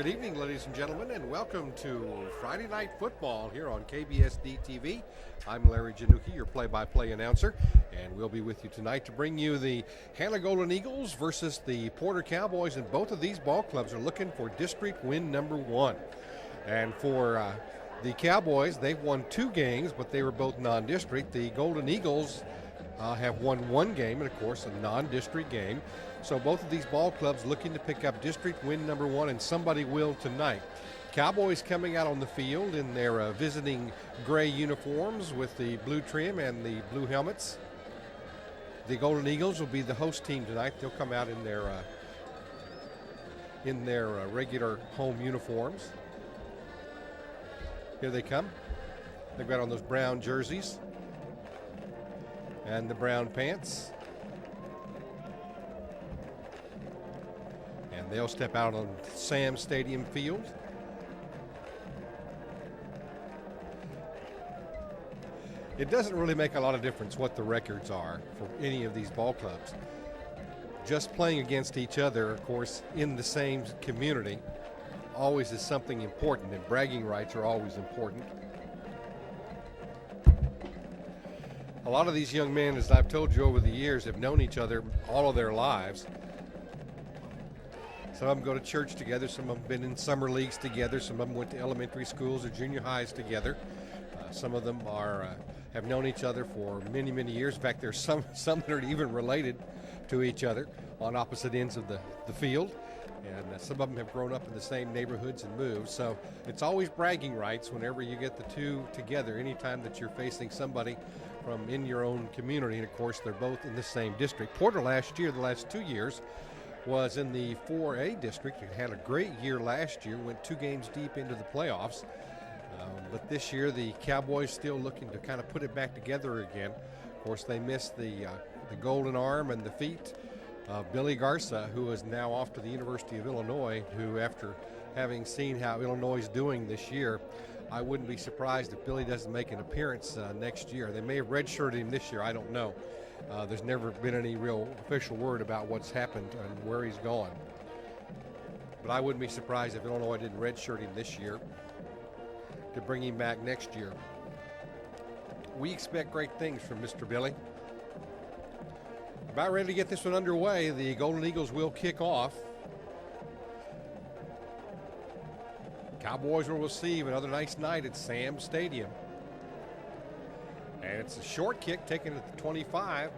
Good evening, ladies and gentlemen, and welcome to Friday Night Football here on KBSD TV. I'm Larry Janucki, your play-by-play announcer, and we'll be with you tonight to bring you the Hanna Golden Eagles versus the Porter Cowboys, and both of these ball clubs are looking for district win number 1. And for the Cowboys, they've won 2 games, but they were both non-district. The Golden Eagles have won 1 game, and of course a non-district game. So both of these ball clubs looking to pick up district win number 1, and somebody will tonight. Cowboys coming out on the field in their visiting gray uniforms with the blue trim and the blue helmets. The Golden Eagles will be the host team tonight. They'll come out in their regular home uniforms. Here they come. They've got on those brown jerseys and the brown pants. And they'll step out on Sam Stadium field. It doesn't really make a lot of difference what the records are for any of these ball clubs. Just playing against each other, of course, in the same community always is something important, and bragging rights are always important. A lot of these young men, as I've told you over the years, have known each other all of their lives. Some of them go to church together, some of them have been in summer leagues together, some of them went to elementary schools or junior highs together. Some of them have known each other for many, many years. In fact, there's some that are even related to each other on opposite ends of the field. And some of them have grown up in the same neighborhoods and moved. So it's always bragging rights whenever you get the two together, anytime that you're facing somebody from in your own community. And of course, they're both in the same district. Porter last year, the last 2 years, was in the 4A district. It had a great year last year, went 2 games deep into the playoffs. But this year, the Cowboys still looking to kind of put it back together again. Of course, they missed the golden arm and the feet of Billy Garza, who is now off to the University of Illinois, who, after having seen how Illinois is doing this year, I wouldn't be surprised if Billy doesn't make an appearance next year. They may have redshirted him this year, I don't know. There's never been any real official word about what's happened and where he's gone. But I wouldn't be surprised if Illinois didn't redshirt him this year to bring him back next year. We expect great things from Mr. Billy. About ready to get this one underway. The Golden Eagles will kick off. Cowboys will receive another nice night at Sam Stadium. And it's a short kick taken at the 25.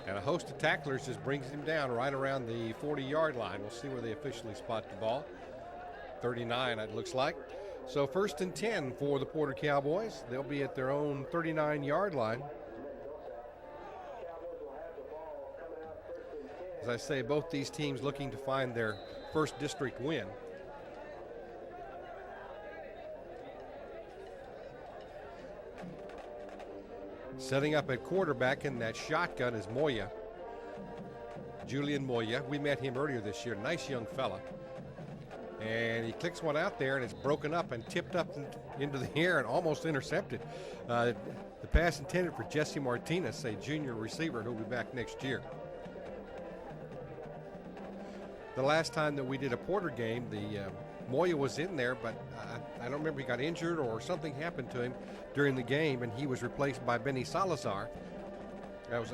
And a host of tacklers just brings him down right around the 40-yard line. We'll see where they officially spot the ball. 39, it looks like. So 1st and 10 for the Porter Cowboys. They'll be at their own 39-yard line. As I say, both these teams looking to find their first district win. Setting up at quarterback in that shotgun is Moya. Julian Moya. We met him earlier this year. Nice young fella. And he kicks one out there, and it's broken up and tipped up into the air and almost intercepted. The pass intended for Jesse Martinez, a junior receiver who'll be back next year. The last time that we did a Porter game, Moya was in there, but I don't remember, he got injured or something happened to him during the game, and he was replaced by Benny Salazar. It was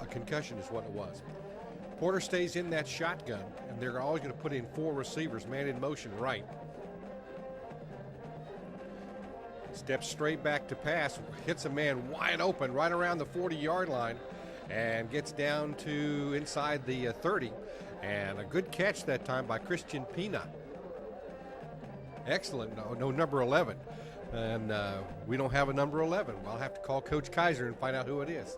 a concussion is what it was. Porter stays in that shotgun, and they're always going to put in 4 receivers, man in motion right. Steps straight back to pass, hits a man wide open right around the 40-yard line, and gets down to inside the 30. And a good catch that time by Christian Pina. Excellent. No number 11. And we don't have a number 11. Well, I'll have to call Coach Kaiser and find out who it is.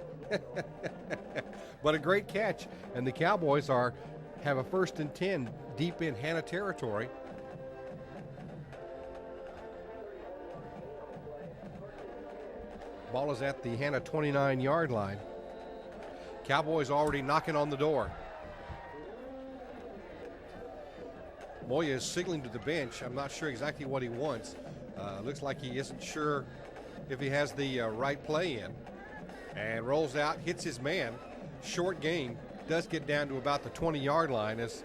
But a great catch. And the Cowboys have a 1st and 10 deep in Hanna territory. Ball is at the Hanna 29-yard line. Cowboys already knocking on the door. Moya is signaling to the bench. I'm not sure exactly what he wants. Looks like he isn't sure if he has the right play in. And rolls out, hits his man. Short gain, does get down to about the 20-yard line as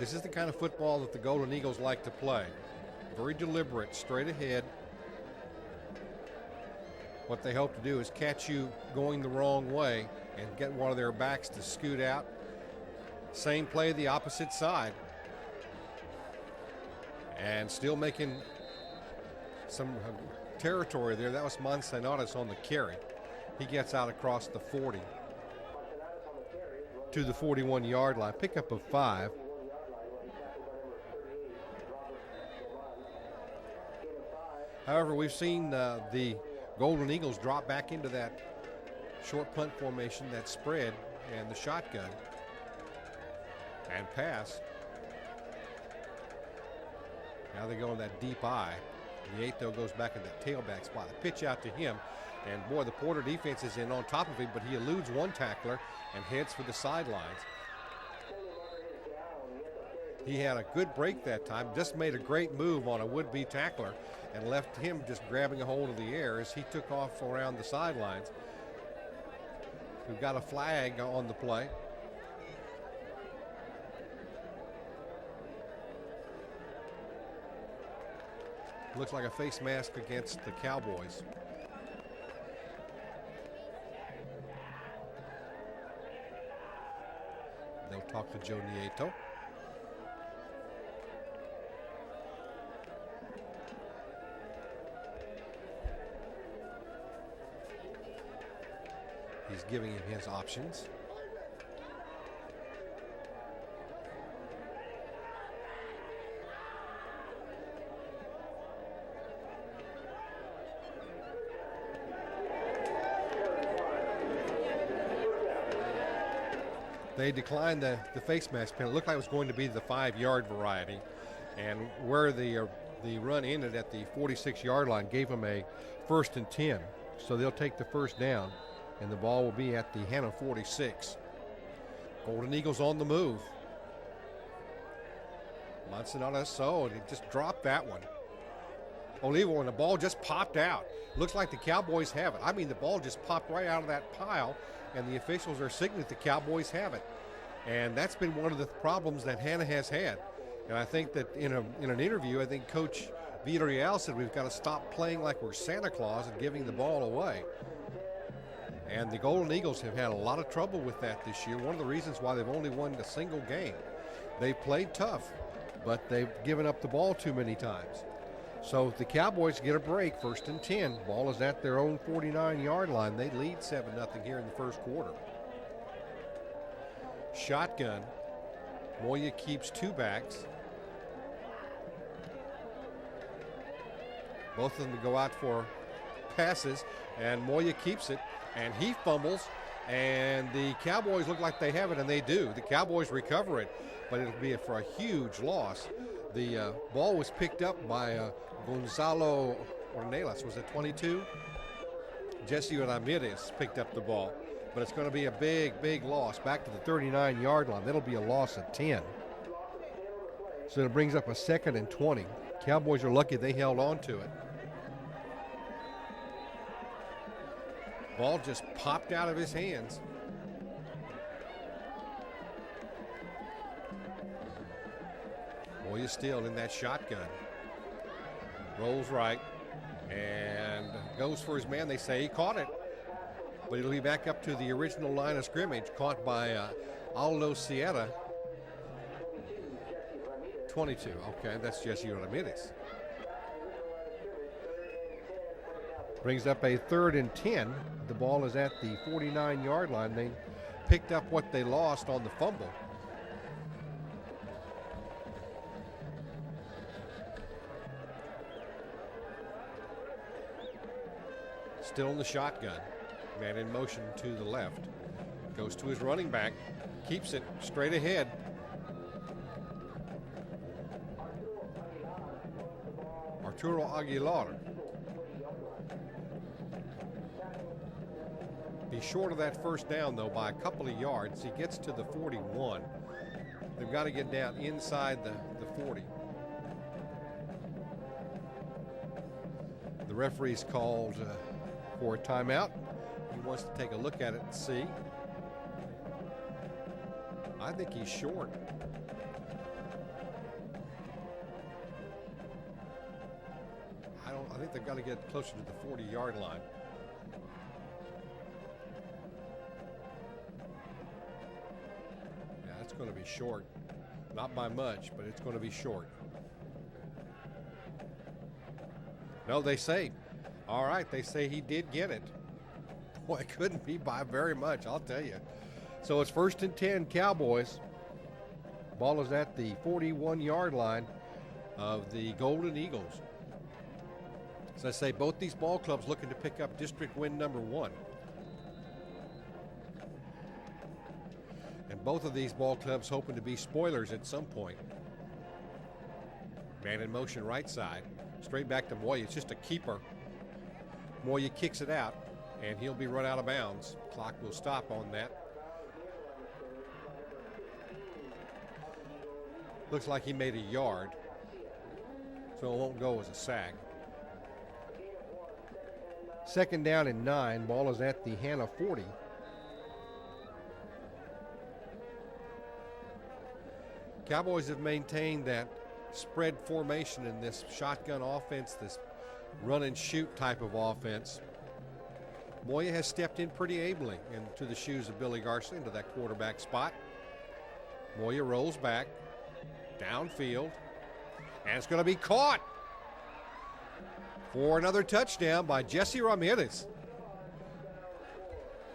This is the kind of football that the Golden Eagles like to play. Very deliberate, straight ahead. What they hope to do is catch you going the wrong way and get one of their backs to scoot out. Same play the opposite side. And still making some territory there. That was Manzanares on the carry. He gets out across the 40 to the 41-yard line. Pickup of 5. However, we've seen the Golden Eagles drop back into that short punt formation, that spread, and the shotgun, and pass. Now they go in that deep eye. Nieto goes back in that tailback spot. A pitch out to him, and boy, the Porter defense is in on top of him, but he eludes one tackler and heads for the sidelines. He had a good break that time, just made a great move on a would-be tackler and left him just grabbing a hold of the air as he took off around the sidelines. We've got a flag on the play. Looks like a face mask against the Cowboys. They'll talk to Joe Nieto. He's giving him his options. They declined the face mask penalty. It looked like it was going to be the 5-yard variety. And where the run ended at the 46-yard line gave them a 1st and 10. So they'll take the first down, and the ball will be at the Hanna 46. Golden Eagles on the move. Manzanares, and he just dropped that one. Olivo, and the ball just popped out. Looks like the Cowboys have it. I mean, the ball just popped right out of that pile, and the officials are signaling that the Cowboys have it. And that's been one of the problems that Hanna has had. And I think that in an interview, I think Coach Villarreal said we've got to stop playing like we're Santa Claus and giving the ball away. And the Golden Eagles have had a lot of trouble with that this year. One of the reasons why they've only won a single game. They played tough, but they've given up the ball too many times. So the Cowboys get a break, 1st and 10. Ball is at their own 49-yard line. They lead 7-0 here in the first quarter. Shotgun. Moya keeps 2 backs. Both of them go out for passes, and Moya keeps it, and he fumbles, and the Cowboys look like they have it, and they do. The Cowboys recover it, but it'll be for a huge loss. The ball was picked up by Gonzalo Ornelas. Was it 22? Jesse Ramirez picked up the ball, but it's going to be a big loss back to the 39-yard line. That'll be a loss of 10. So it brings up a 2nd and 20. Cowboys are lucky they held on to it. Ball just popped out of his hands. Moya still in that shotgun. Rolls right and goes for his man. They say he caught it, but it'll be back up to the original line of scrimmage, caught by Aldo Sierra. 22. Okay, that's Jesse Ramirez. Brings up a 3rd and 10. The ball is at the 49-yard line. They picked up what they lost on the fumble. Still in the shotgun. Man in motion to the left. Goes to his running back. Keeps it straight ahead. Arturo Aguilar. He's short of that first down, though, by a couple of yards. He gets to the 41. They've got to get down inside the 40. The referee's called for a timeout. He wants to take a look at it and see. I think he's short. Well, I think they've got to get closer to the 40-yard line. Yeah, it's going to be short. Not by much, but it's going to be short. No, they say. All right, they say he did get it. Boy, it couldn't be by very much, I'll tell you. So it's 1st and 10, Cowboys. Ball is at the 41-yard line of the Golden Eagles. As I say, both these ball clubs looking to pick up district win number 1. And both of these ball clubs hoping to be spoilers at some point. Man in motion right side. Straight back to Moya. It's just a keeper. Moya kicks it out, and he'll be run out of bounds. Clock will stop on that. Looks like he made a yard, so it won't go as a sack. 2nd down and 9. Ball is at the Hanna 40. Cowboys have maintained that spread formation in this shotgun offense, this run and shoot type of offense. Moya has stepped in pretty ably into the shoes of Billy Garcia into that quarterback spot. Moya rolls back, downfield, and it's going to be caught for another touchdown by Jesse Ramirez.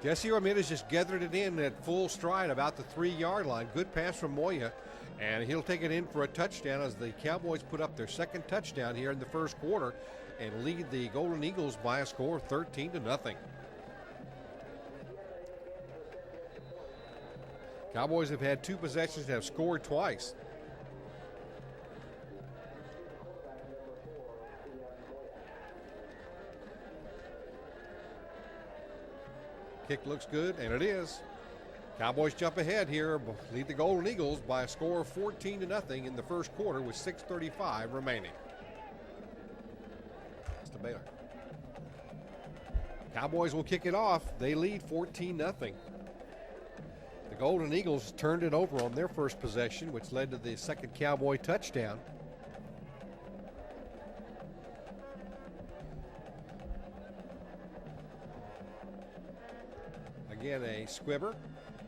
Jesse Ramirez just gathered it in at full stride about the 3-yard line. Good pass from Moya, and he'll take it in for a touchdown as the Cowboys put up their 2nd touchdown here in the 1st quarter and lead the Golden Eagles by a score of 13-0. Cowboys have had 2 possessions and have scored twice. Kick looks good, and it is. Cowboys jump ahead here, lead the Golden Eagles by a score of 14-0 in the 1st quarter with 6:35 remaining. It's to Baylor. Cowboys will kick it off. They lead 14-0. The Golden Eagles turned it over on their first possession, which led to the 2nd Cowboy touchdown. Again, a squibber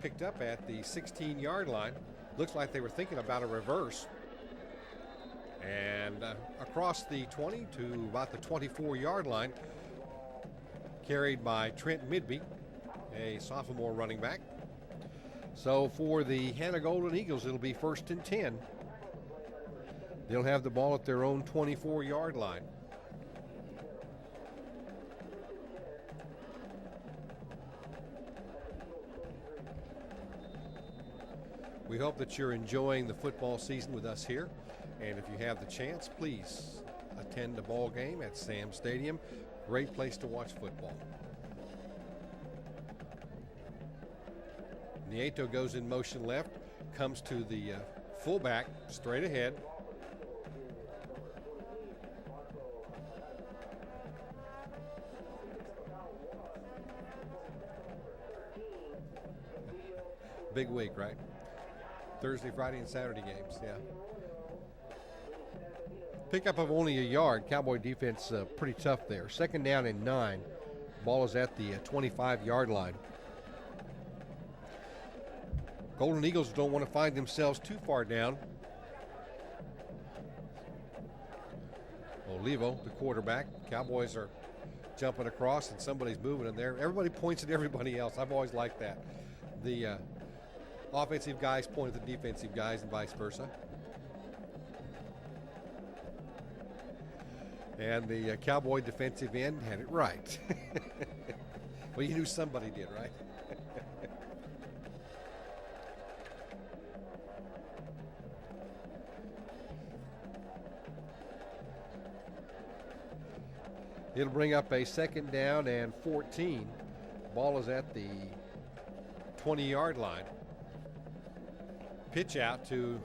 picked up at the 16-yard line. Looks like they were thinking about a reverse. And across the 20 to about the 24-yard line, carried by Trent Midby, a sophomore running back. So for the Hanna Golden Eagles, it'll be 1st and 10. They'll have the ball at their own 24-yard line. We hope that you're enjoying the football season with us here. And if you have the chance, please attend a ball game at Sam Stadium. Great place to watch football. Nieto goes in motion left, comes to the fullback, straight ahead. Big week, right? Thursday, Friday, and Saturday games, yeah. Pickup of only a yard. Cowboy defense pretty tough there. 2nd down and 9. Ball is at the 25-yard line. Golden Eagles don't want to find themselves too far down. Olivo, the quarterback. Cowboys are jumping across and somebody's moving in there. Everybody points at everybody else. I've always liked that. The offensive guys point at the defensive guys and vice versa. And the Cowboy defensive end had it right. Well, you knew somebody did, right? It'll bring up a 2nd down and 14. Ball is at the 20-yard line. Pitch out to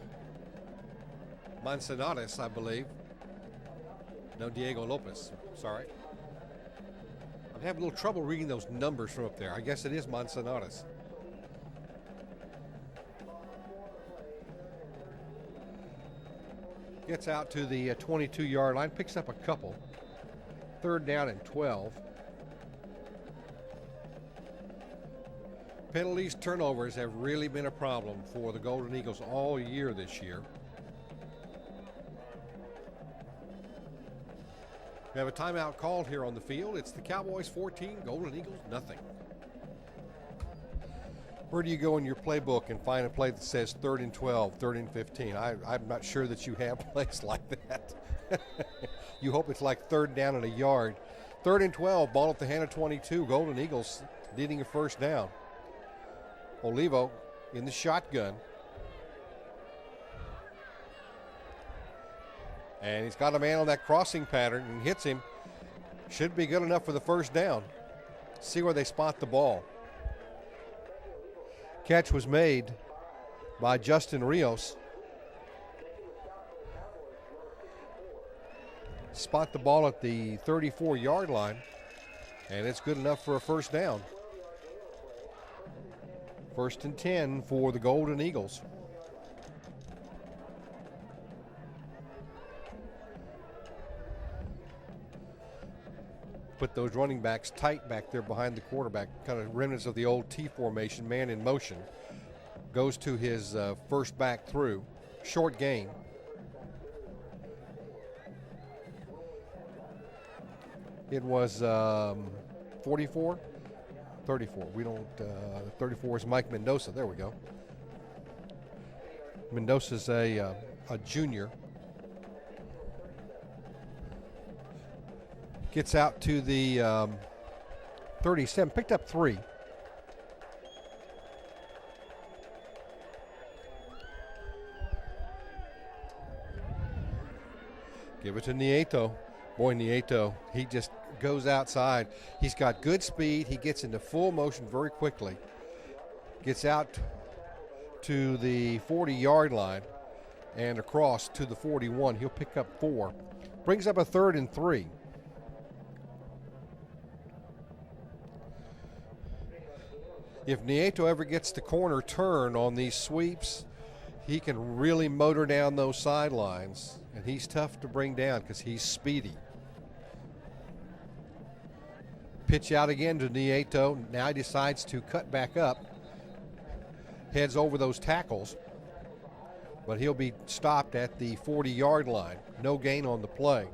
Manzanares, I believe. No, Diego Lopez. Sorry. I'm having a little trouble reading those numbers from up there. I guess it is Manzanares. Gets out to the 22-yard line, picks up a couple. 3rd down and 12. Penalties, turnovers have really been a problem for the Golden Eagles all year this year. We have a timeout called here on the field. It's the Cowboys 14, Golden Eagles nothing. Where do you go in your playbook and find a play that says 3rd and 12, 3rd and 15? I'm not sure that you have plays like that. You hope it's like 3rd down and a yard. 3rd and 12, ball at the Hanna 22. Golden Eagles needing a 1st down. Olivo in the shotgun. And he's got a man on that crossing pattern and hits him. Should be good enough for the 1st down. See where they spot the ball. Catch was made by Justin Rios. Spot the ball at the 34-yard line, and it's good enough for a 1st down. 1st and 10 for the Golden Eagles. Put those running backs tight back there behind the quarterback, kind of remnants of the old T formation, man in motion. Goes to his 1st back through. Short gain. It was 44? 34. We don't, 34 is Mike Mendoza. There we go. Mendoza's a junior. Gets out to the 37, picked up 3. Give it to Nieto. Boy, Nieto, he just goes outside. He's got good speed. He gets into full motion very quickly. Gets out to the 40-yard line and across to the 41. He'll pick up 4. Brings up a 3rd and 3. If Nieto ever gets the corner turn on these sweeps, he can really motor down those sidelines, and he's tough to bring down because he's speedy. Pitch out again to Nieto. Now he decides to cut back up, heads over those tackles, but he'll be stopped at the 40-yard line. No gain on the play.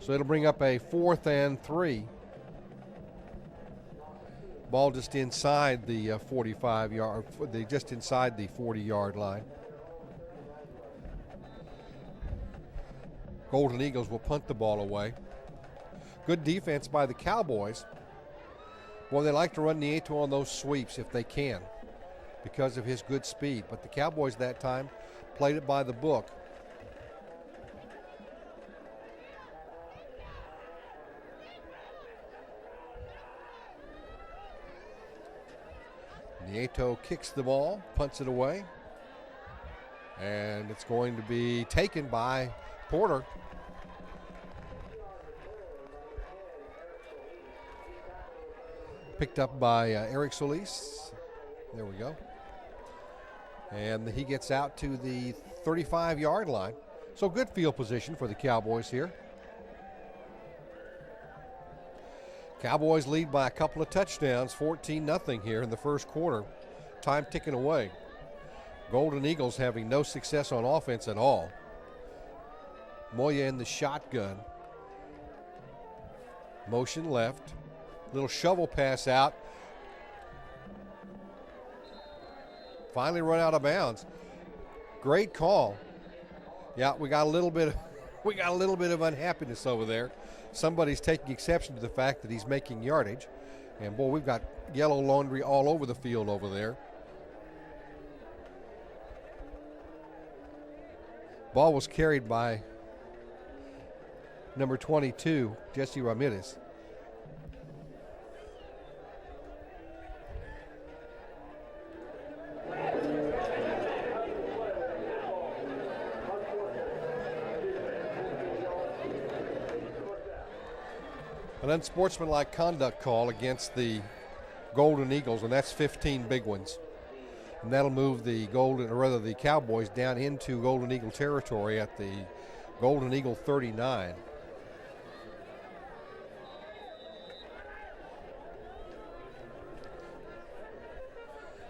So it'll bring up a 4th and 3. Ball just inside the 45-yard, just inside the 40-yard line. Golden Eagles will punt the ball away. Good defense by the Cowboys. Well, they like to run Nieto on those sweeps if they can because of his good speed. But the Cowboys that time played it by the book. Nieto kicks the ball, punts it away, and it's going to be taken by Porter. Picked up by Eric Solis. There we go. And he gets out to the 35-yard line. So good field position for the Cowboys here. Cowboys lead by a couple of touchdowns, 14-0 here in the 1st quarter. Time ticking away. Golden Eagles having no success on offense at all. Moya in the shotgun. Motion left. Little shovel pass out. Finally run out of bounds. Great call. Yeah, we got a little bit of unhappiness over there. Somebody's taking exception to the fact that he's making yardage. And boy, we've got yellow laundry all over the field over there. Ball was carried by number 22, Jesse Ramirez. An unsportsmanlike conduct call against the Golden Eagles, and that's 15 big ones. And that'll move the the Cowboys down into Golden Eagle territory at the Golden Eagle 39.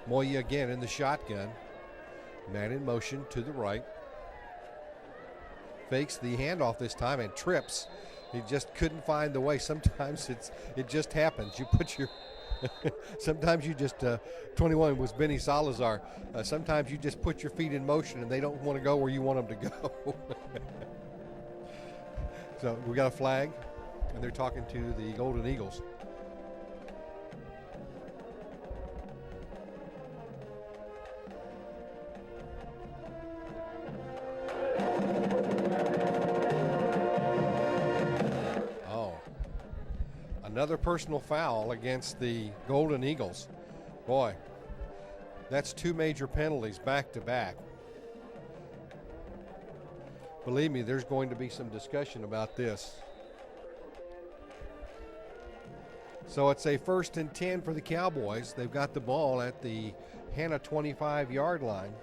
Moya again in the shotgun. Man in motion to the right. Fakes the handoff this time and trips. He just couldn't find the way. Sometimes it just happens. You put your sometimes you just 21 was Benny Salazar. Sometimes you just put your feet in motion and they don't want to go where you want them to go. So we got a flag and they're talking to the Golden Eagles. Another personal foul against the Golden Eagles. Boy, that's 2 major penalties back to back. Believe me, there's going to be some discussion about this. So it's a 1st and 10 for the Cowboys. They've got the ball at the Hanna 25-yard line.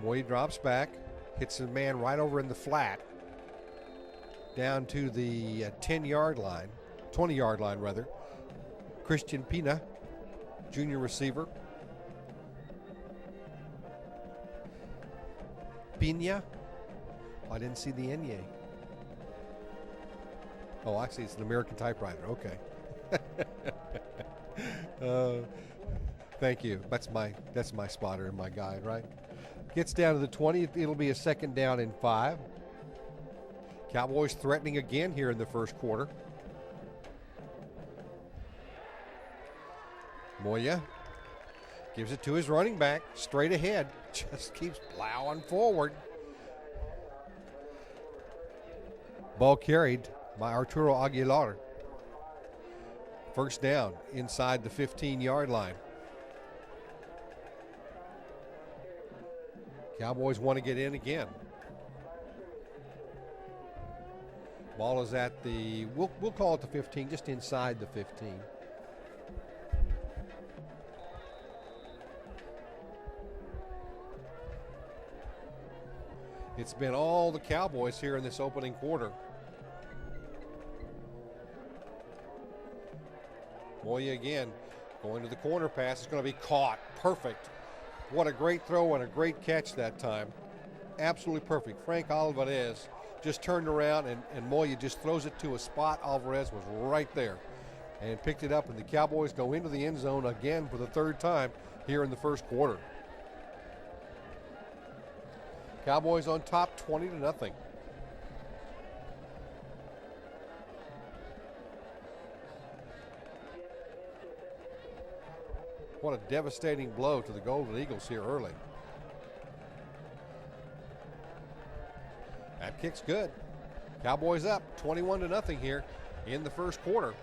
Moy drops back. Hits a man right over in the flat, down to the 10-yard line, 20-yard line rather. Christian Pina, junior receiver. Pina. I didn't see the Enye. Oh, I see. It's an American typewriter. Okay. Thank you. That's my spotter and my guide, right? Gets down to the 20. It'll be a 2nd down and 5. Cowboys threatening again here in the first quarter. Moya gives it to his running back, straight ahead. Just keeps plowing forward. Ball carried by Arturo Aguilar. 1st down inside the 15-yard line. Cowboys want to get in again. Ball is at the, we'll call it the 15, just inside the 15. It's been all the Cowboys here in this opening quarter. Moya again, going to the corner pass. It's going to be caught. Perfect. What a great throw and a great catch that time. Absolutely perfect. Frank Alvarez just turned around and Moya just throws it to a spot. Alvarez was right there and picked it up, and the Cowboys go into the end zone again for the 3rd time here in the first quarter. Cowboys on top 20-0. What a devastating blow to the Golden Eagles here early. That kick's good. Cowboys up 21-0 here in the first quarter.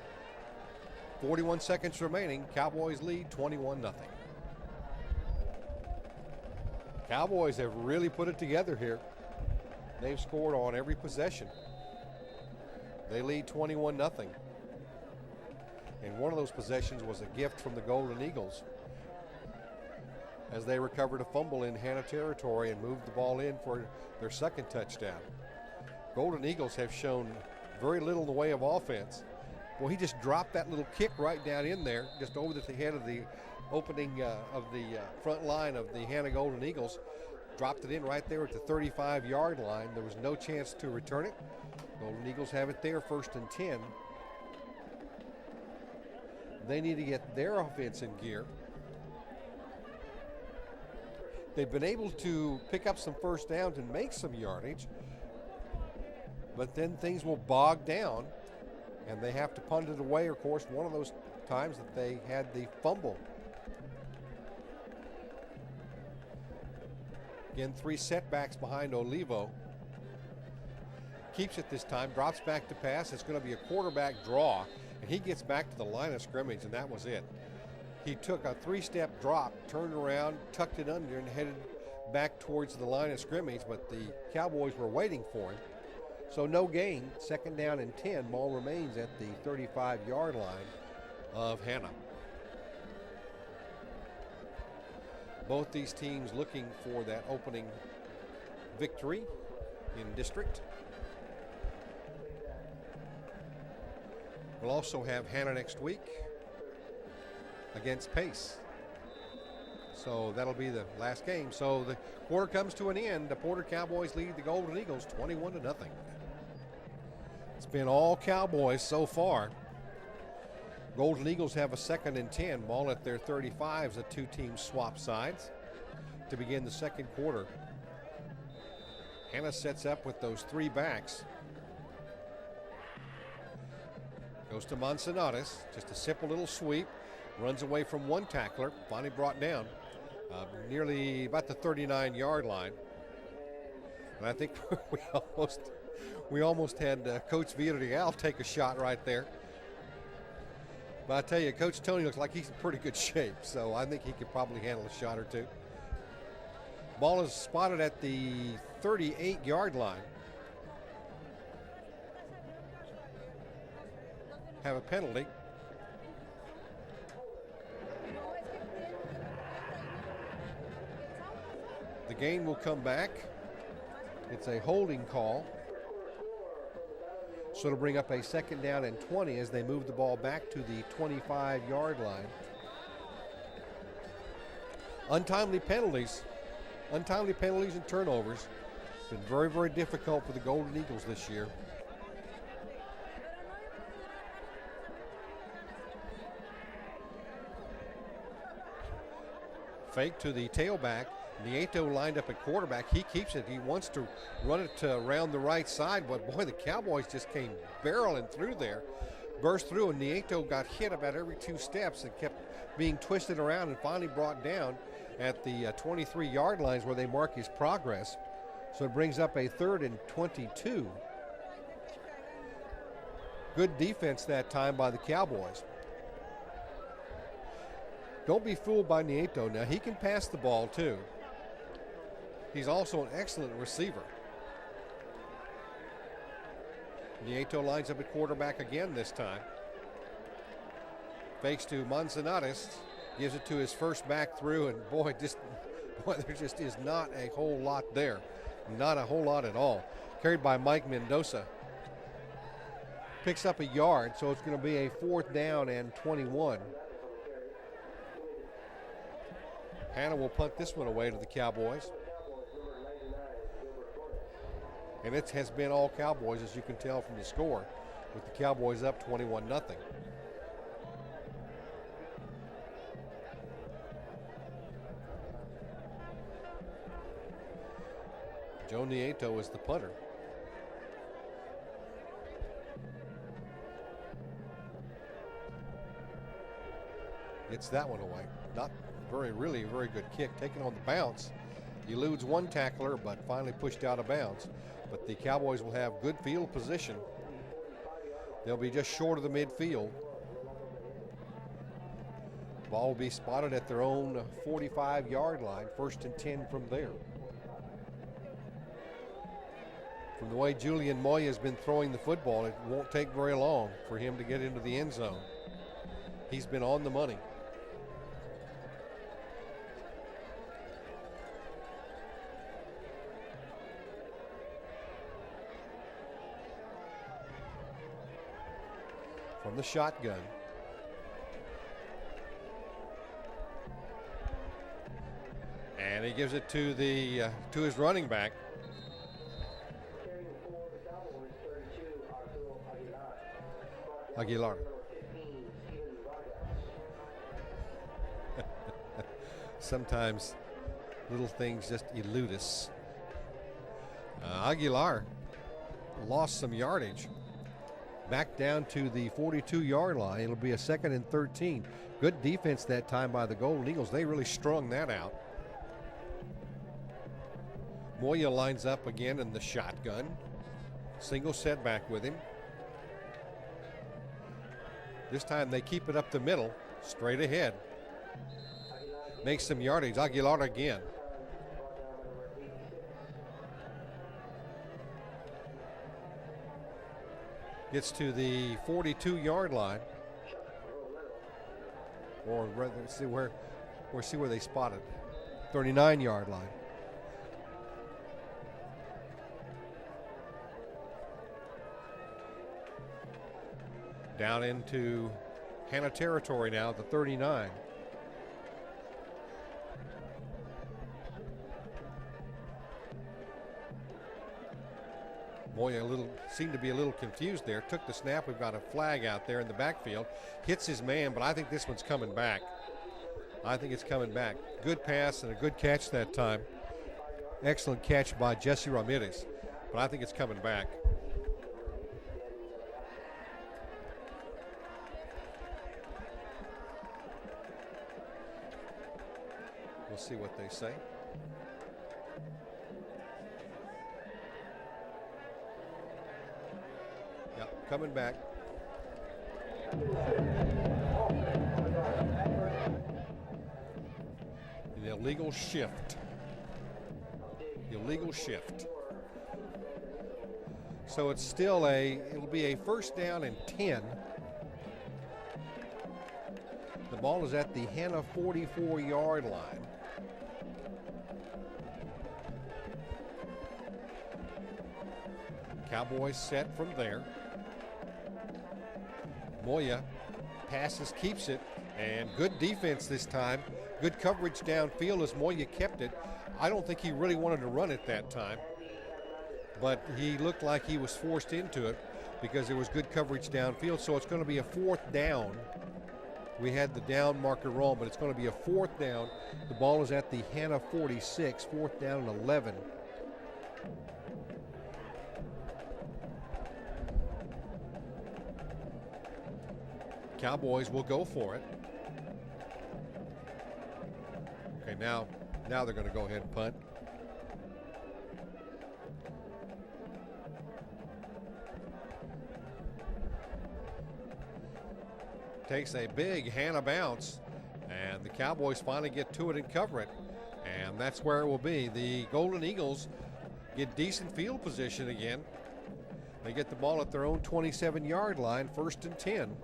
41 seconds remaining. Cowboys lead 21-0. Cowboys have really put it together here. They've scored on every possession. They lead 21-0. And one of those possessions was a gift from the Golden Eagles as they recovered a fumble in Hanna territory and moved the ball in for their 2nd touchdown. Golden Eagles have shown very little in the way of offense. Well, he just dropped that little kick right down in there, just over the head of the opening of the front line of the Hanna Golden Eagles. Dropped it in right there at the 35-yard line. There was no chance to return it. Golden Eagles have it there, 1st and 10. They need to get their offense in gear. They've been able to pick up some 1st downs and make some yardage, but then things will bog down and they have to punt it away. Of course, one of those times that they had the fumble. Again, 3 setbacks behind Olivo. Keeps it this time, drops back to pass. It's going to be a quarterback draw. And he gets back to the line of scrimmage, and that was it. He took a 3-step drop, turned around, tucked it under, and headed back towards the line of scrimmage, but the Cowboys were waiting for him. So no gain, 2nd down and 10. Ball remains at the 35-yard line of Hanna. Both these teams looking for that opening victory in district. We'll also have Hanna next week against Pace. So that'll be the last game. So the quarter comes to an end. The Porter Cowboys lead the Golden Eagles 21-0. It's been all Cowboys so far. Golden Eagles have a 2nd and 10. Ball at their 35 as the two teams swap sides to begin the second quarter. Hanna sets up with those 3 backs. Goes to Manzanares, just a simple little sweep. Runs away from one tackler, finally brought down nearly about the 39-yard line. And I think we almost had Coach Villarreal take a shot right there. But I tell you, Coach Tony looks like he's in pretty good shape, so I think he could probably handle a shot or two. Ball is spotted at the 38-yard line. Have a penalty. The game will come back. It's a holding call. So it'll bring up a 2nd down and 20 as they move the ball back to the 25-yard line. Untimely penalties and turnovers. It's been very, very difficult for the Golden Eagles this year. Fake to the tailback. Nieto lined up at quarterback. He keeps it. He wants to run it around the right side, but boy, the Cowboys just came barreling through there. Burst through, and Nieto got hit about every 2 steps and kept being twisted around and finally brought down at the 23-yard lines where they mark his progress. So it brings up a 3rd and 22. Good defense that time by the Cowboys. Don't be fooled by Nieto. Now, he can pass the ball, too. He's also an excellent receiver. Nieto lines up at quarterback again this time. Fakes to Manzanares. Gives it to his first back through, and boy, there just is not a whole lot there. Not a whole lot at all. Carried by Mike Mendoza. Picks up a yard, so it's going to be a 4th down and 21. Hanna will punt this one away to the Cowboys. And it has been all Cowboys, as you can tell from the score, with the Cowboys up 21-0. Joe Nieto is the punter. Gets that one away. Not really very good kick. Taken on the bounce. Eludes one tackler, but finally pushed out of bounds. But the Cowboys will have good field position. They'll be just short of the midfield. Ball will be spotted at their own 45-yard line. 1st and 10 from there. From the way Julian Moya has been throwing the football, it won't take very long for him to get into the end zone. He's been on the money. From the shotgun. And he gives it to his running back. Aguilar. Sometimes little things just elude us. Aguilar lost some yardage. Back down to the 42-yard line. It'll be a 2nd and 13. Good defense that time by the Golden Eagles. They really strung that out. Moya lines up again in the shotgun. Single setback with him. This time they keep it up the middle, straight ahead. Makes some yardage. Aguilar again. Gets to the 42-yard line. Or rather, see where they spotted. 39-yard line. Down into Hanna territory now, the 39. Moya seemed to be a little confused there. Took the snap. We've got a flag out there in the backfield. Hits his man, but I think this one's coming back. I think it's coming back. Good pass and a good catch that time. Excellent catch by Jesse Ramirez, but I think it's coming back. We'll see what they say. Yeah, coming back. An illegal shift. Illegal shift. So it's still it'll be a first down and 10. The ball is at the Hanna 44-yard line. Cowboys set from there. Moya passes, keeps it, and good defense this time. Good coverage downfield as Moya kept it. I don't think he really wanted to run it that time, but he looked like he was forced into it because there was good coverage downfield. So it's going to be a fourth down. We had the down marker wrong, but it's going to be a fourth down. The ball is at the Hanna 46, fourth down and 11. Cowboys will go for it. Okay, now they're going to go ahead and punt. Takes a big Hanna bounce, and the Cowboys finally get to it and cover it. And that's where it will be. The Golden Eagles get decent field position again. They get the ball at their own 27-yard line, first and 10.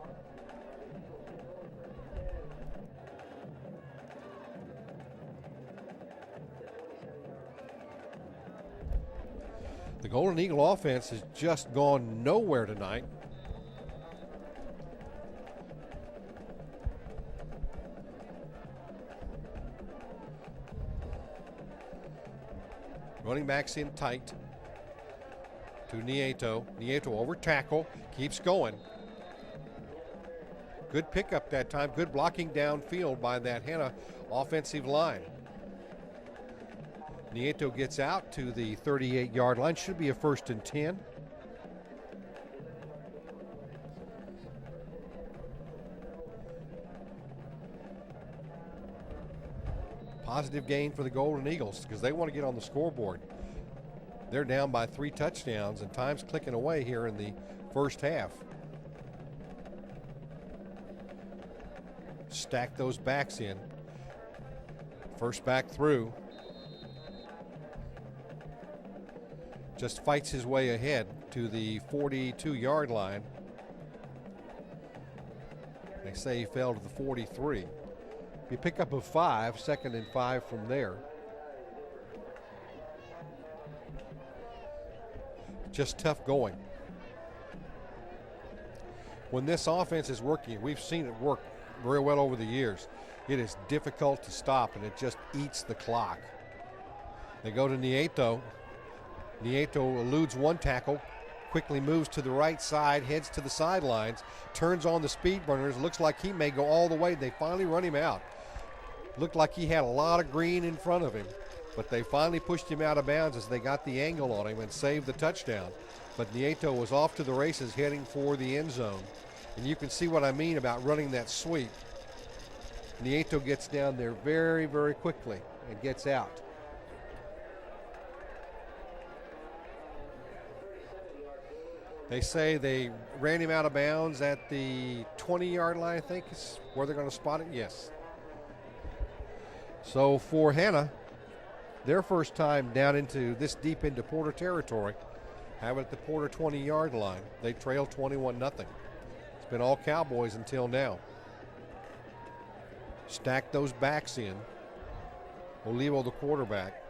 The Golden Eagle offense has just gone nowhere tonight. Running backs in tight to Nieto. Nieto over tackle, keeps going. Good pickup that time, good blocking downfield by that Hanna offensive line. Nieto gets out to the 38-yard line. Should be a first and 10. Positive gain for the Golden Eagles because they want to get on the scoreboard. They're down by 3 touchdowns and time's clicking away here in the first half. Stack those backs in. First back through. Just fights his way ahead to the 42-yard line. They say he fell to the 43. If you pick up a 5, second and 5 from there. Just tough going. When this offense is working, we've seen it work very well over the years. It is difficult to stop, and it just eats the clock. They go to Nieto. Nieto eludes one tackle, quickly moves to the right side, heads to the sidelines, turns on the speed burners, looks like he may go all the way. They finally run him out. Looked like he had a lot of green in front of him, but they finally pushed him out of bounds as they got the angle on him and saved the touchdown. But Nieto was off to the races heading for the end zone. And you can see what I mean about running that sweep. Nieto gets down there very, very quickly and gets out. They say they ran him out of bounds at the 20-yard line, I think is where they're going to spot it. Yes. So for Hanna, their first time down into this deep into Porter territory, have it at the Porter 20-yard line. They trail 21-0. It's been all Cowboys until now. Stack those backs in. Olivo, the quarterback.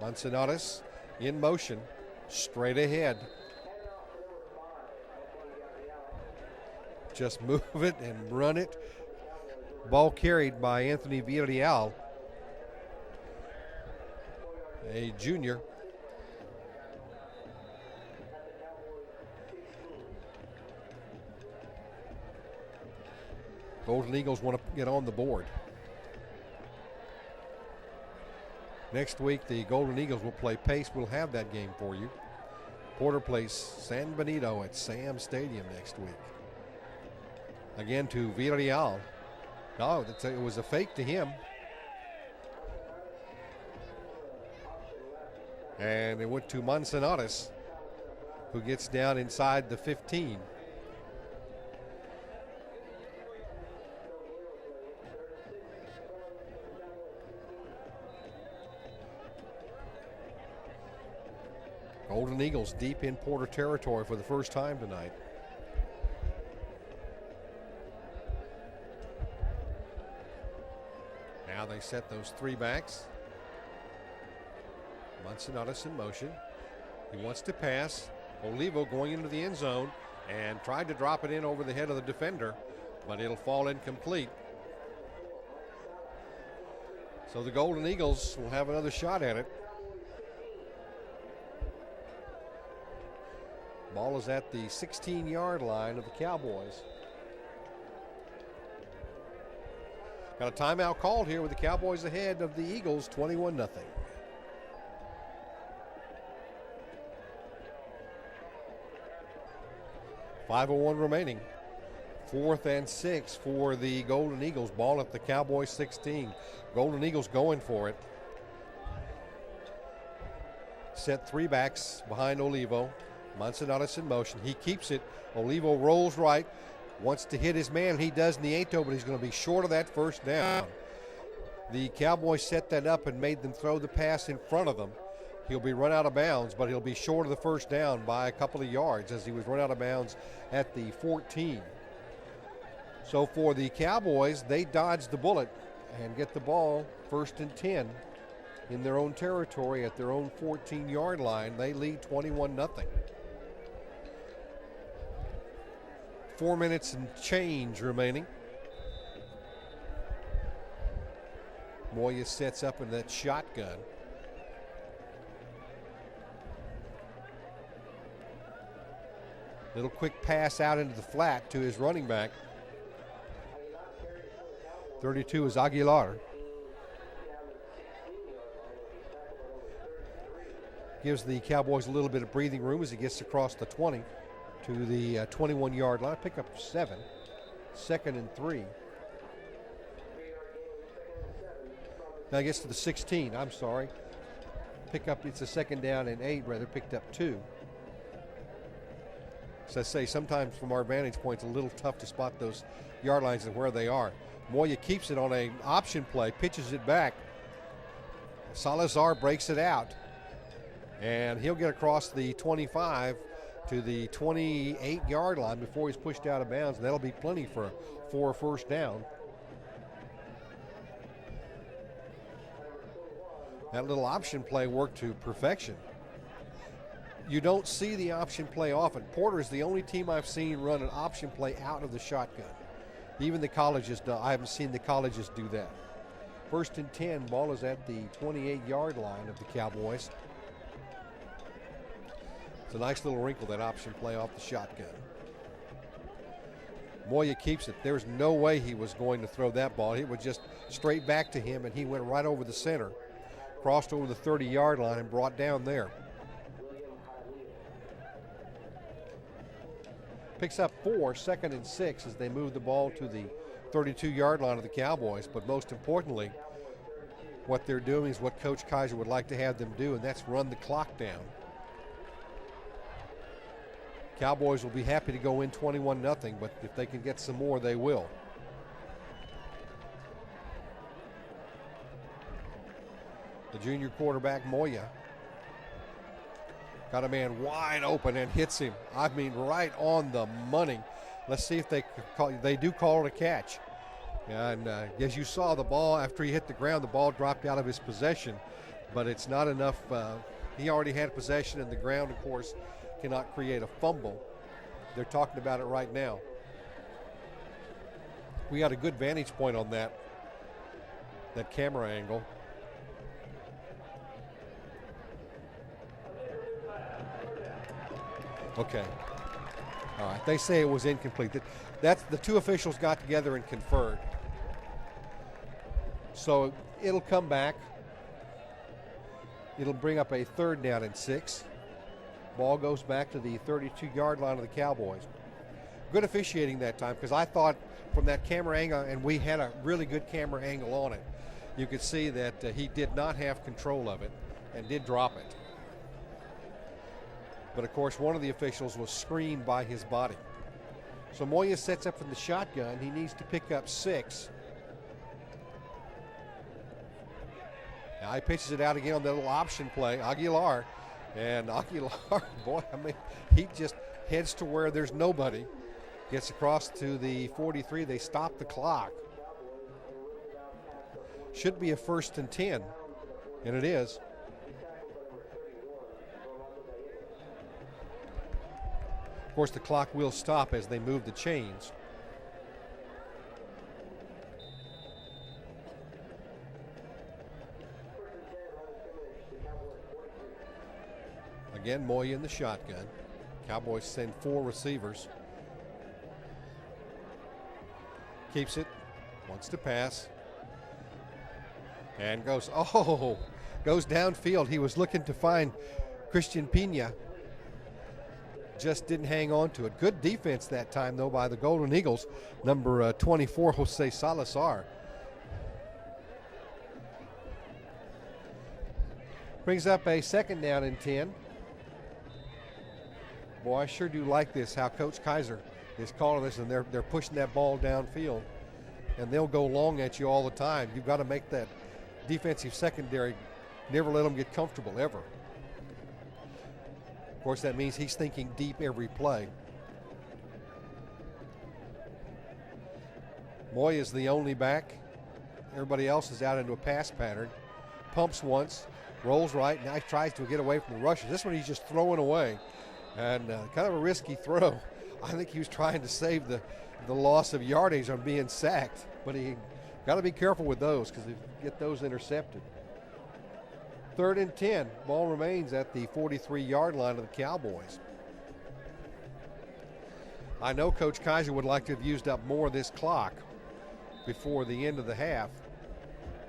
Manzanares in motion, straight ahead. Just move it and run it. Ball carried by Anthony Villarreal, a junior. Golden Eagles want to get on the board. Next week, the Golden Eagles will play Pace. We'll have that game for you. Porter plays San Benito at Sam Stadium next week. Again to Villarreal. No, it was a fake to him. And it went to Manzanares, who gets down inside the 15. Golden Eagles deep in Porter territory for the first time tonight. Now they set those three backs. Manzanares in motion. He wants to pass. Olivo going into the end zone and tried to drop it in over the head of the defender, but it'll fall incomplete. So the Golden Eagles will have another shot at it. Ball is at the 16-yard line of the Cowboys. Got a timeout called here with the Cowboys ahead of the Eagles, 21-0. .501 remaining. 4th and 6 for the Golden Eagles. Ball at the Cowboys 16. Golden Eagles going for it. Set three backs behind Olivo. Manzanares in motion. He keeps it. Olivo rolls right. Wants to hit his man. He does Nieto, but he's going to be short of that first down. The Cowboys set that up and made them throw the pass in front of them. He'll be run out of bounds, but he'll be short of the first down by a couple of yards as he was run out of bounds at the 14. So for the Cowboys, they dodge the bullet and get the ball 1st and 10 in their own territory at their own 14-yard line. They lead 21-0. 4 minutes and change remaining. Moya sets up in that shotgun. Little quick pass out into the flat to his running back. 32 is Aguilar. Gives the Cowboys a little bit of breathing room as he gets across the 20 to the 21-yard line. Pick up 7. 2nd and 3. Now he gets to the 16. I'm sorry. Pick up, it's a 2nd down and 8, rather, picked up 2. So I say, sometimes from our vantage point, it's a little tough to spot those yard lines and where they are. Moya keeps it on an option play, pitches it back. Salazar breaks it out. And he'll get across the 25 to the 28-yard line before he's pushed out of bounds. And that'll be plenty for a first down. That little option play worked to perfection. You don't see the option play often. Porter is the only team I've seen run an option play out of the shotgun. Even the colleges do. I haven't seen the colleges do that. 1st and 10, ball is at the 28-yard line of the Cowboys. It's a nice little wrinkle, that option play off the shotgun. Moya keeps it. There's no way he was going to throw that ball. It was just straight back to him, and he went right over the center, crossed over the 30-yard line, and brought down there. Picks up 4, 2nd and 6 as they move the ball to the 32-yard line of the Cowboys. But most importantly, what they're doing is what Coach Kaiser would like to have them do, and that's run the clock down. Cowboys will be happy to go in 21-0, but if they can get some more, they will. The junior quarterback, Moya, got a man wide open and hits him. I mean, right on the money. Let's see if they do call it a catch. And as you saw, the ball, after he hit the ground, the ball dropped out of his possession, but it's not enough. He already had possession, and the ground, of course, cannot create a fumble. They're talking about it right now. We got a good vantage point on that camera angle. Okay. All right. They say it was incomplete. That's the two officials got together and conferred. So it'll come back. It'll bring up a 3rd down and 6. Ball goes back to the 32-yard line of the Cowboys. Good officiating that time, because I thought from that camera angle, and we had a really good camera angle on it, you could see that he did not have control of it and did drop it. But of course, one of the officials was screened by his body. So Moya sets up from the shotgun. He needs to pick up 6. Now he pitches it out again on the little option play, Aguilar. And Aguilar, boy, I mean, he just heads to where there's nobody. Gets across to the 43. They stop the clock. Should be a 1st and 10, and it is. Of course, the clock will stop as they move the chains. Again, Moya in the shotgun. Cowboys send 4 receivers. Keeps it, wants to pass, and goes downfield. He was looking to find Christian Pena. Just didn't hang on to it. Good defense that time, though, by the Golden Eagles. Number 24, Jose Salazar. Brings up a 2nd down and 10. Boy, I sure do like this, how Coach Kaiser is calling this, and they're pushing that ball downfield. And they'll go long at you all the time. You've got to make that defensive secondary, never let them get comfortable, ever. Of course, that means he's thinking deep every play. Moy is the only back. Everybody else is out into a pass pattern. Pumps once, rolls right, now he tries to get away from the rushes. This one he's just throwing away, and kind of a risky throw. I think he was trying to save the loss of yardage on being sacked, but he got to be careful with those because they get those intercepted. 3rd and 10. Ball remains at the 43-yard line of the Cowboys. I know Coach Kaiser would like to have used up more of this clock before the end of the half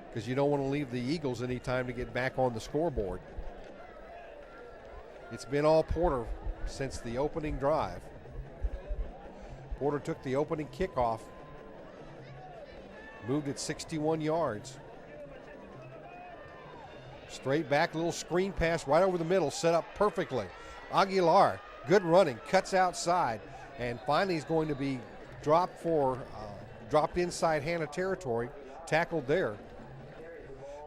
because you don't want to leave the Eagles any time to get back on the scoreboard. It's been all Porter since the opening drive. Porter took the opening kickoff, moved it 61 yards. Straight back, little screen pass right over the middle, set up perfectly. Aguilar, good running, cuts outside, and finally he's going to be dropped inside Hanna territory, tackled there.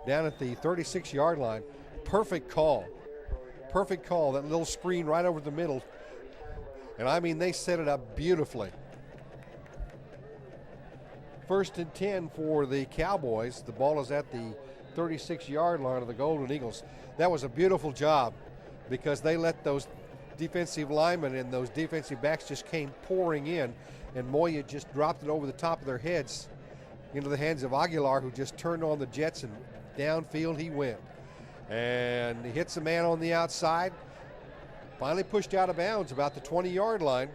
Down at the 36-yard line. Perfect call. Perfect call, that little screen right over the middle. And I mean, they set it up beautifully. 1st and 10 for the Cowboys. The ball is at the 36-yard line of the Golden Eagles. That was a beautiful job because they let those defensive linemen and those defensive backs just came pouring in, and Moya just dropped it over the top of their heads into the hands of Aguilar, who just turned on the jets, and downfield he went. And he hits a man on the outside, finally pushed out of bounds about the 20-yard line.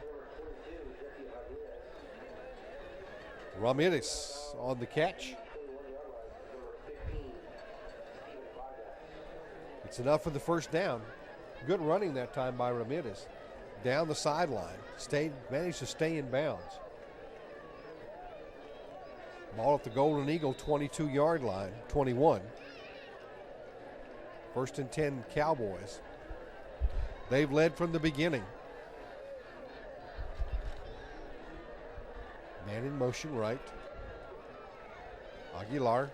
Ramirez on the catch. It's enough for the 1st down. Good running that time by Ramirez. Down the sideline. Managed to stay in bounds. Ball at the Golden Eagle 22-yard line, 21. 1st and 10 Cowboys. They've led from the beginning. Man in motion right. Aguilar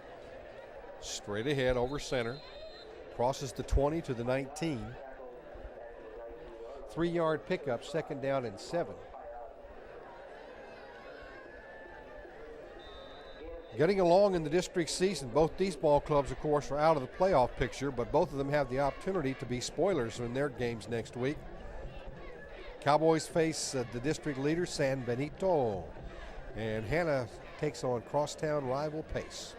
straight ahead over center. Crosses the 20 to the 19. 3-yard pickup, 2nd down and 7. Getting along in the district season. Both these ball clubs, of course, are out of the playoff picture, but both of them have the opportunity to be spoilers in their games next week. Cowboys face the district leader, San Benito. And Hanna takes on crosstown rival Pace.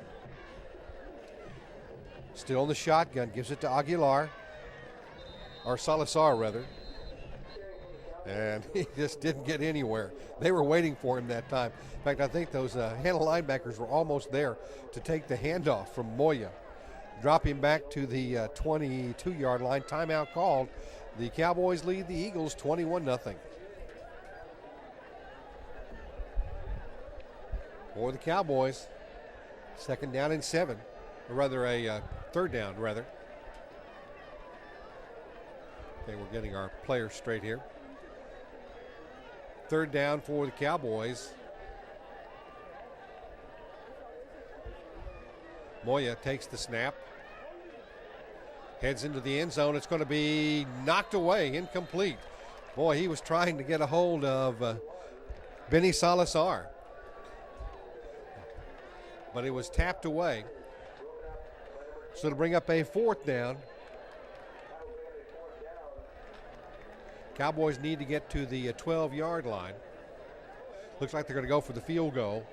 Still in the shotgun, gives it to Aguilar, or Salazar rather. And he just didn't get anywhere. They were waiting for him that time. In fact, I think those Hanna linebackers were almost there to take the handoff from Moya. Drop him back to the 22-yard line. Timeout called. The Cowboys lead the Eagles 21-0. For the Cowboys, second down and 7. Or rather, a third down, rather. Okay, we're getting our players straight here. Third down for the Cowboys. Moya takes the snap. Heads into the end zone. It's going to be knocked away, incomplete. Boy, he was trying to get a hold of Benny Salazar. But it was tapped away. So to bring up a fourth down. Cowboys need to get to the 12-yard line. Looks like they're going to go for the field goal.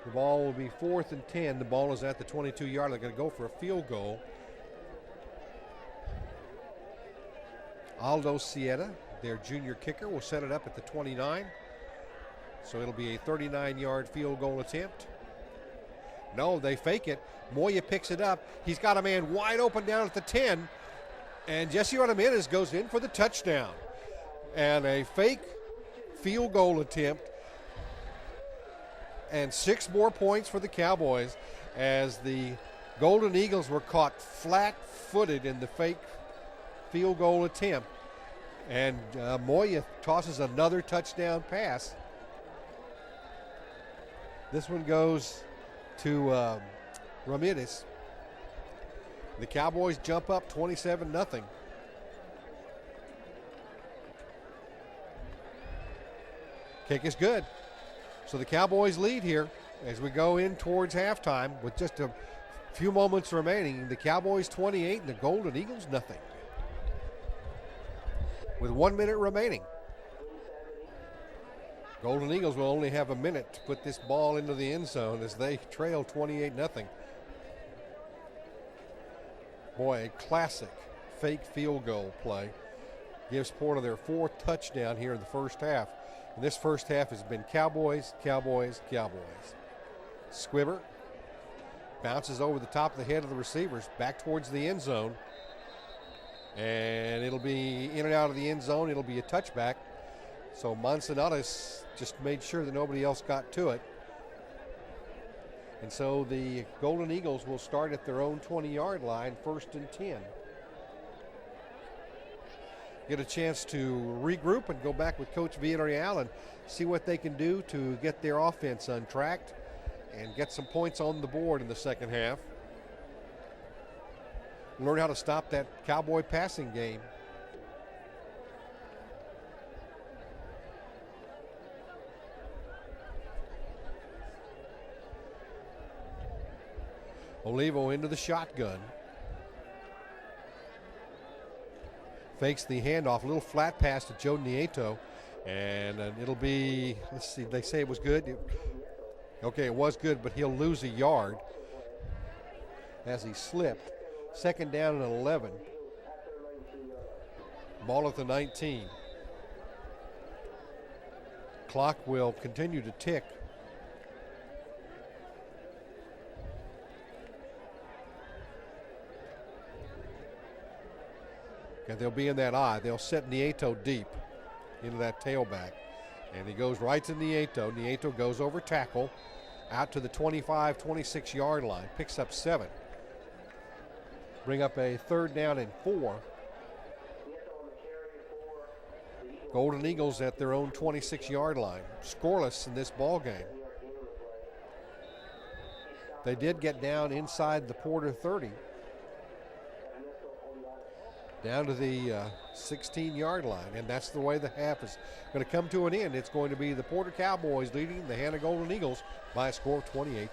The ball will be 4th and 10. The ball is at the 22-yard. They're going to go for a field goal. Aldo Sieta, their junior kicker, will set it up at the 29. So it'll be a 39-yard field goal attempt. No, they fake it. Moya picks it up. He's got a man wide open down at the 10. And Jesse Ramirez goes in for the touchdown. And a fake field goal attempt. And 6 more points for the Cowboys as the Golden Eagles were caught flat-footed in the fake field goal attempt. And Moya tosses another touchdown pass. This one goes to Ramirez. The Cowboys jump up 27-0. Kick is good. So the Cowboys lead here as we go in towards halftime with just a few moments remaining. The Cowboys 28 and the Golden Eagles nothing. With 1 minute remaining. Golden Eagles will only have a minute to put this ball into the end zone as they trail 28-0. Boy, a classic fake field goal play. Gives Porter their 4th touchdown here in the first half. And this first half has been Cowboys, Cowboys, Cowboys. Squibber bounces over the top of the head of the receivers back towards the end zone. And it'll be in and out of the end zone. It'll be a touchback. So Manzanares just made sure that nobody else got to it. And so the Golden Eagles will start at their own 20-yard line, 1st and 10. Get a chance to regroup and go back with Coach Villarreal and see what they can do to get their offense untracked and get some points on the board in the second half. Learn how to stop that Cowboy passing game. Olivo into the shotgun. Fakes the handoff, a little flat pass to Joe Nieto. And it'll be, let's see, they say it was good. Okay, it was good, but he'll lose a yard as he slipped. Second down and 11. Ball at the 19. Clock will continue to tick. And they'll be in that eye. They'll set Nieto deep into that tailback. And he goes right to Nieto. Nieto goes over tackle out to the 25, 26-yard line. Picks up 7. Bring up a 3rd down and 4. Golden Eagles at their own 26-yard line. Scoreless in this ball game. They did get down inside the Porter 30. Down to the 16-yard line, and that's the way the half is going to come to an end. It's going to be the Porter Cowboys leading the Hanna Golden Eagles by a score of 28-0.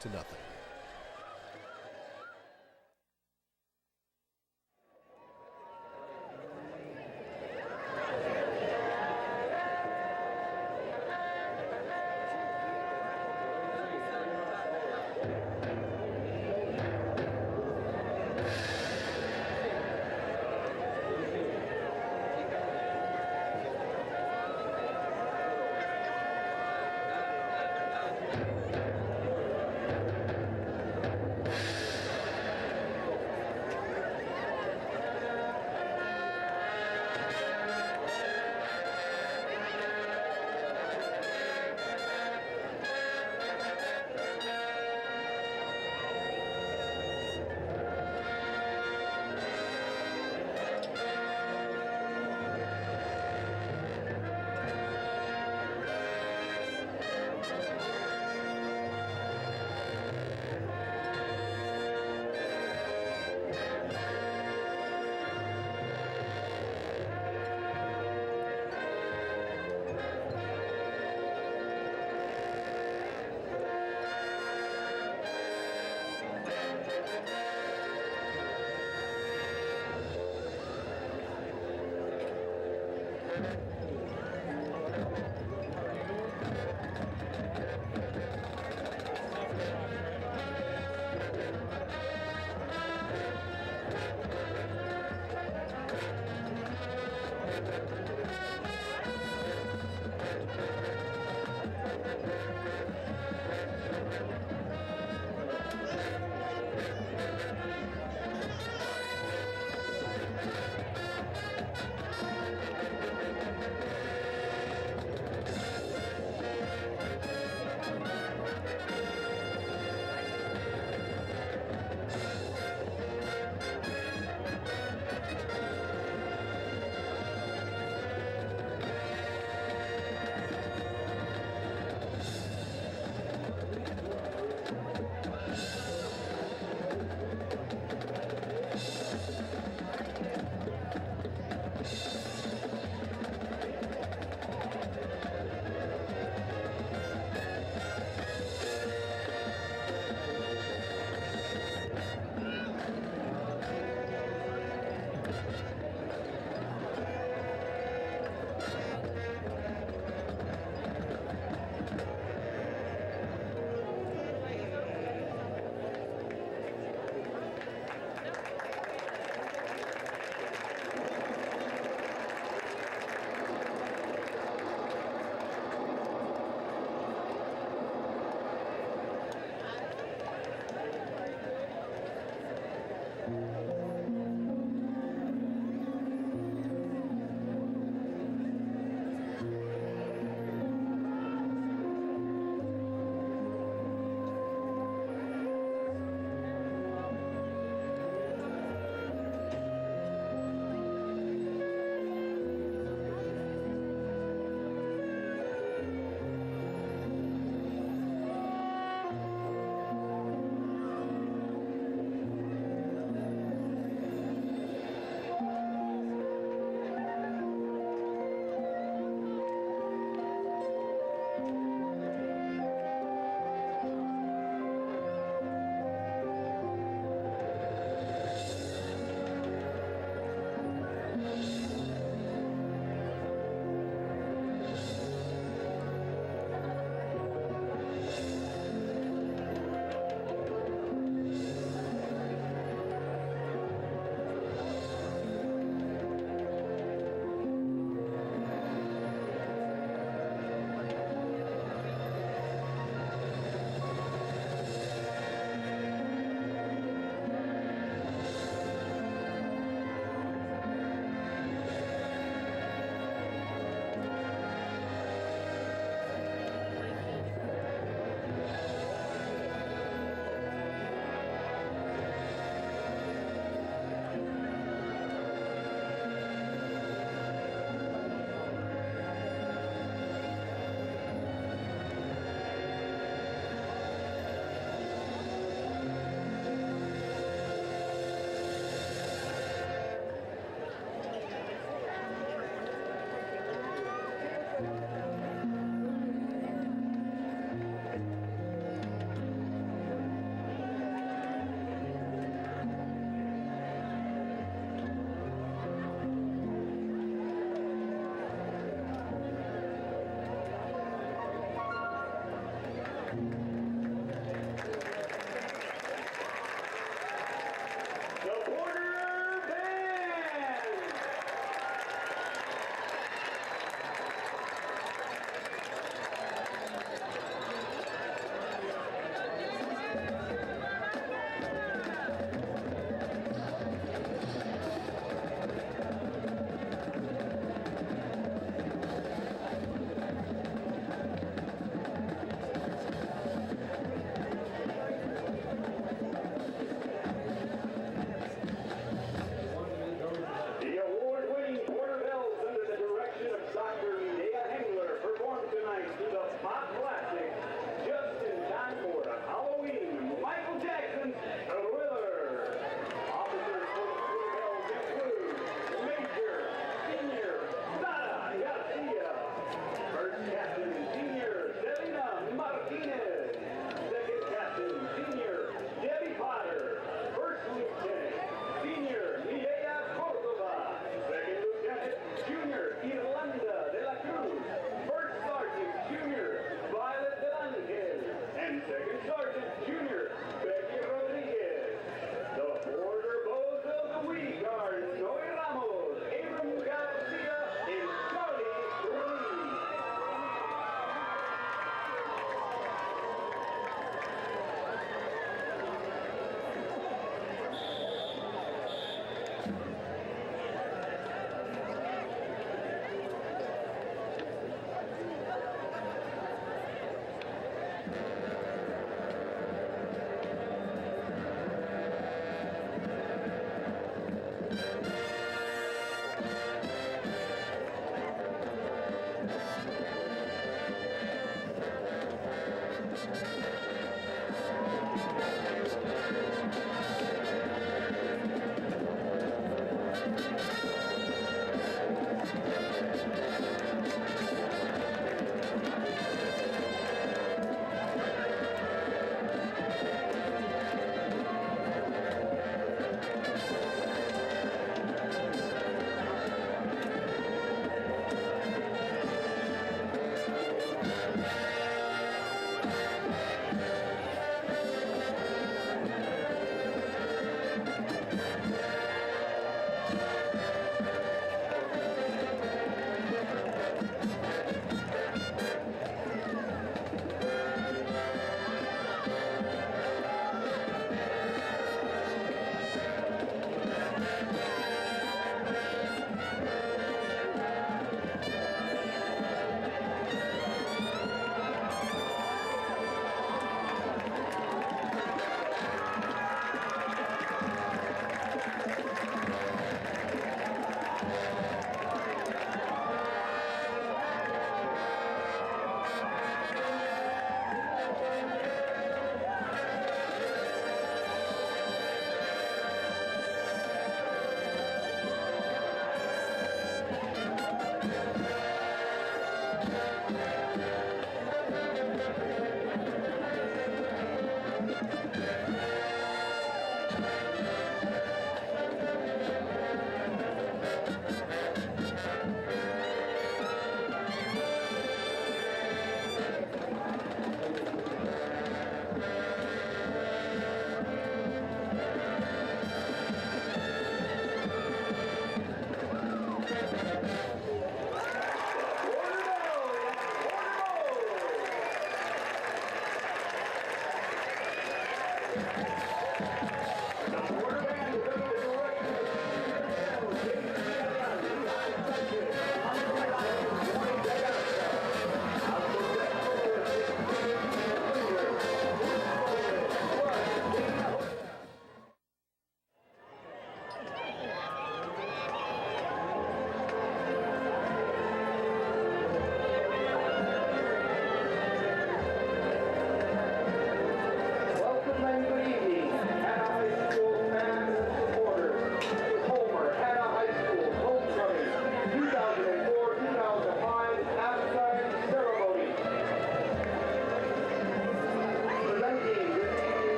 Welcome and good evening.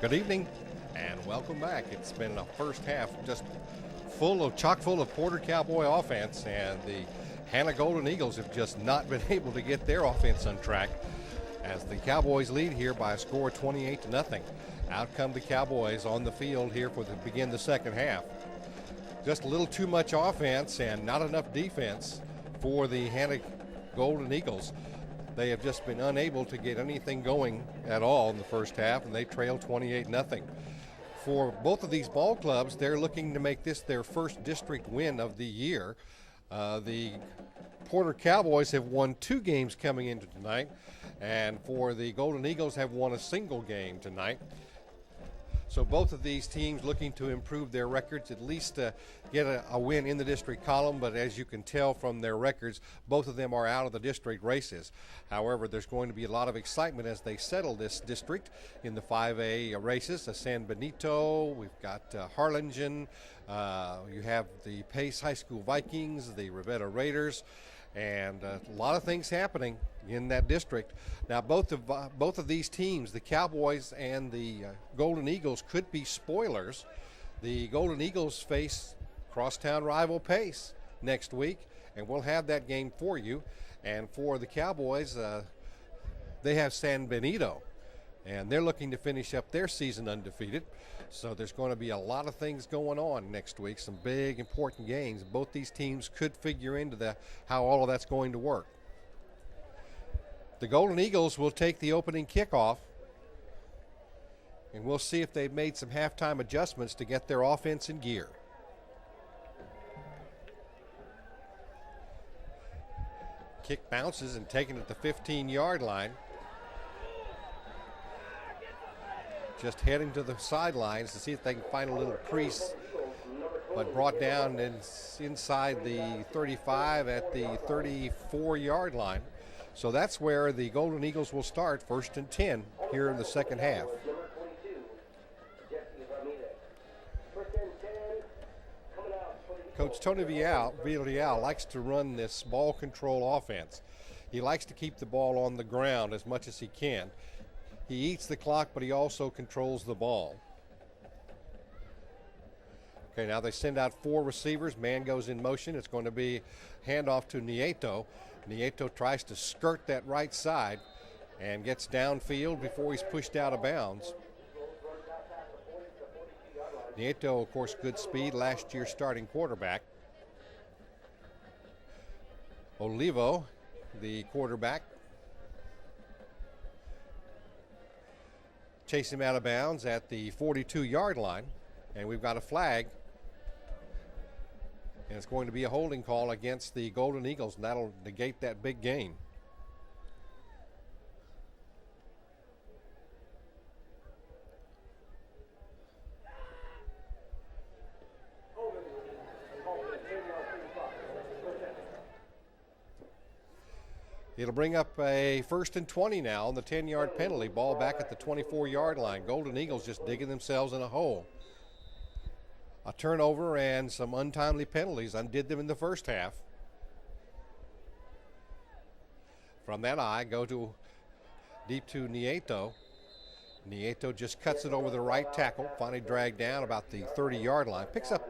Good evening and welcome back. It's been a first half just chock full of Porter Cowboy offense, and the Hanna Golden Eagles have just not been able to get their offense on track as the Cowboys lead here by a score of 28-0. Out come the Cowboys on the field here for begin the second half. Just a little too much offense and not enough defense for the Hanna Golden Eagles. They have just been unable to get anything going at all in the first half, and they trail 28-0. For both of these ball clubs, they're looking to make this their first district win of the year. The Porter Cowboys have won 2 games coming into tonight, and for the Golden Eagles have won a single game tonight. So both of these teams looking to improve their records, at least get a win in the district column, but as you can tell from their records, both of them are out of the district races. However, there's going to be a lot of excitement as they settle this district in the 5A races. San Benito, we've got Harlingen, you have the Pace High School Vikings, the Rivetta Raiders, and a lot of things happening in that district. Now, both of these teams, the Cowboys and the Golden Eagles, could be spoilers. The Golden Eagles face crosstown rival Pace next week, and we'll have that game for you. And for the Cowboys, they have San Benito, and they're looking to finish up their season undefeated. So there's going to be a lot of things going on next week, some big important games. Both these teams could figure into how all of that's going to work. The Golden Eagles will take the opening kickoff, and we'll see if they've made some halftime adjustments to get their offense in gear. Kick bounces and taken at the 15-yard line. Just heading to the sidelines to see if they can find a little crease, but brought down inside the 35 at the 34-yard line. So that's where the Golden Eagles will start, 1st and 10 here in the second half. Coach Tony Villarreal likes to run this ball control offense. He likes to keep the ball on the ground as much as he can. He eats the clock, but he also controls the ball. Okay, now they send out 4 receivers. Man goes in motion. It's going to be handoff to Nieto. Nieto tries to skirt that right side and gets downfield before he's pushed out of bounds. Nieto, of course, good speed, last year's starting quarterback. Olivo, the quarterback, chase him out of bounds at the 42-yard line, and we've got a flag, and it's going to be a holding call against the Golden Eagles, and that'll negate that big gain. It'll bring up a 1st and 20 now on the 10-yard penalty. Ball back at the 24-yard line. Golden Eagles just digging themselves in a hole. A turnover and some untimely penalties undid them in the first half. From that eye, go to deep to Nieto. Nieto just cuts it over the right tackle, finally dragged down about the 30-yard line. Picks up,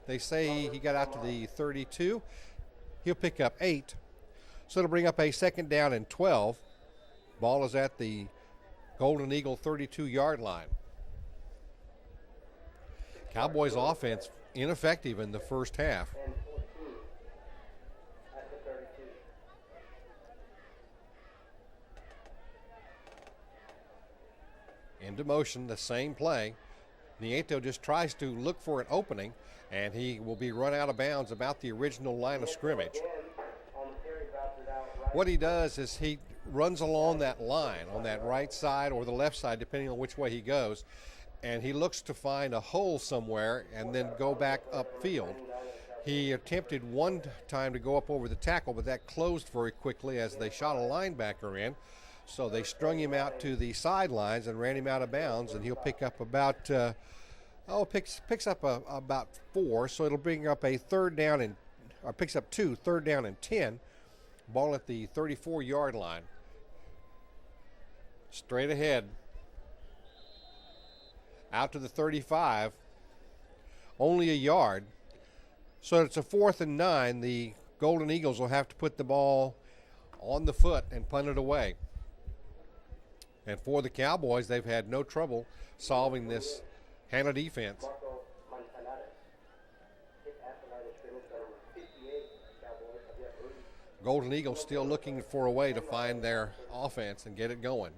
they say he got out to the 32. He'll pick up 8. So it'll bring up a 2nd down and 12. Ball is at the Golden Eagle 32-yard line. Cowboys offense ineffective in the first half. Into motion, the same play. Nieto just tries to look for an opening, and he will be run out of bounds about the original line of scrimmage. What he does is he runs along that line on that right side or the left side, depending on which way he goes, and he looks to find a hole somewhere and then go back upfield. He attempted one time to go up over the tackle, but that closed very quickly as they shot a linebacker in. So they strung him out to the sidelines and ran him out of bounds, and he'll pick up about picks up about 4. So it'll bring up a 3rd down and picks up 2, 3rd down and 10. Ball at the 34-yard line. Straight ahead. out to the 35, only a yard. So it's a 4th and 9. The Golden Eagles will have to put the ball on the foot and punt it away. And for the Cowboys, they've had no trouble solving this Hanna defense. Golden Eagles still looking for a way to find their offense and get it going.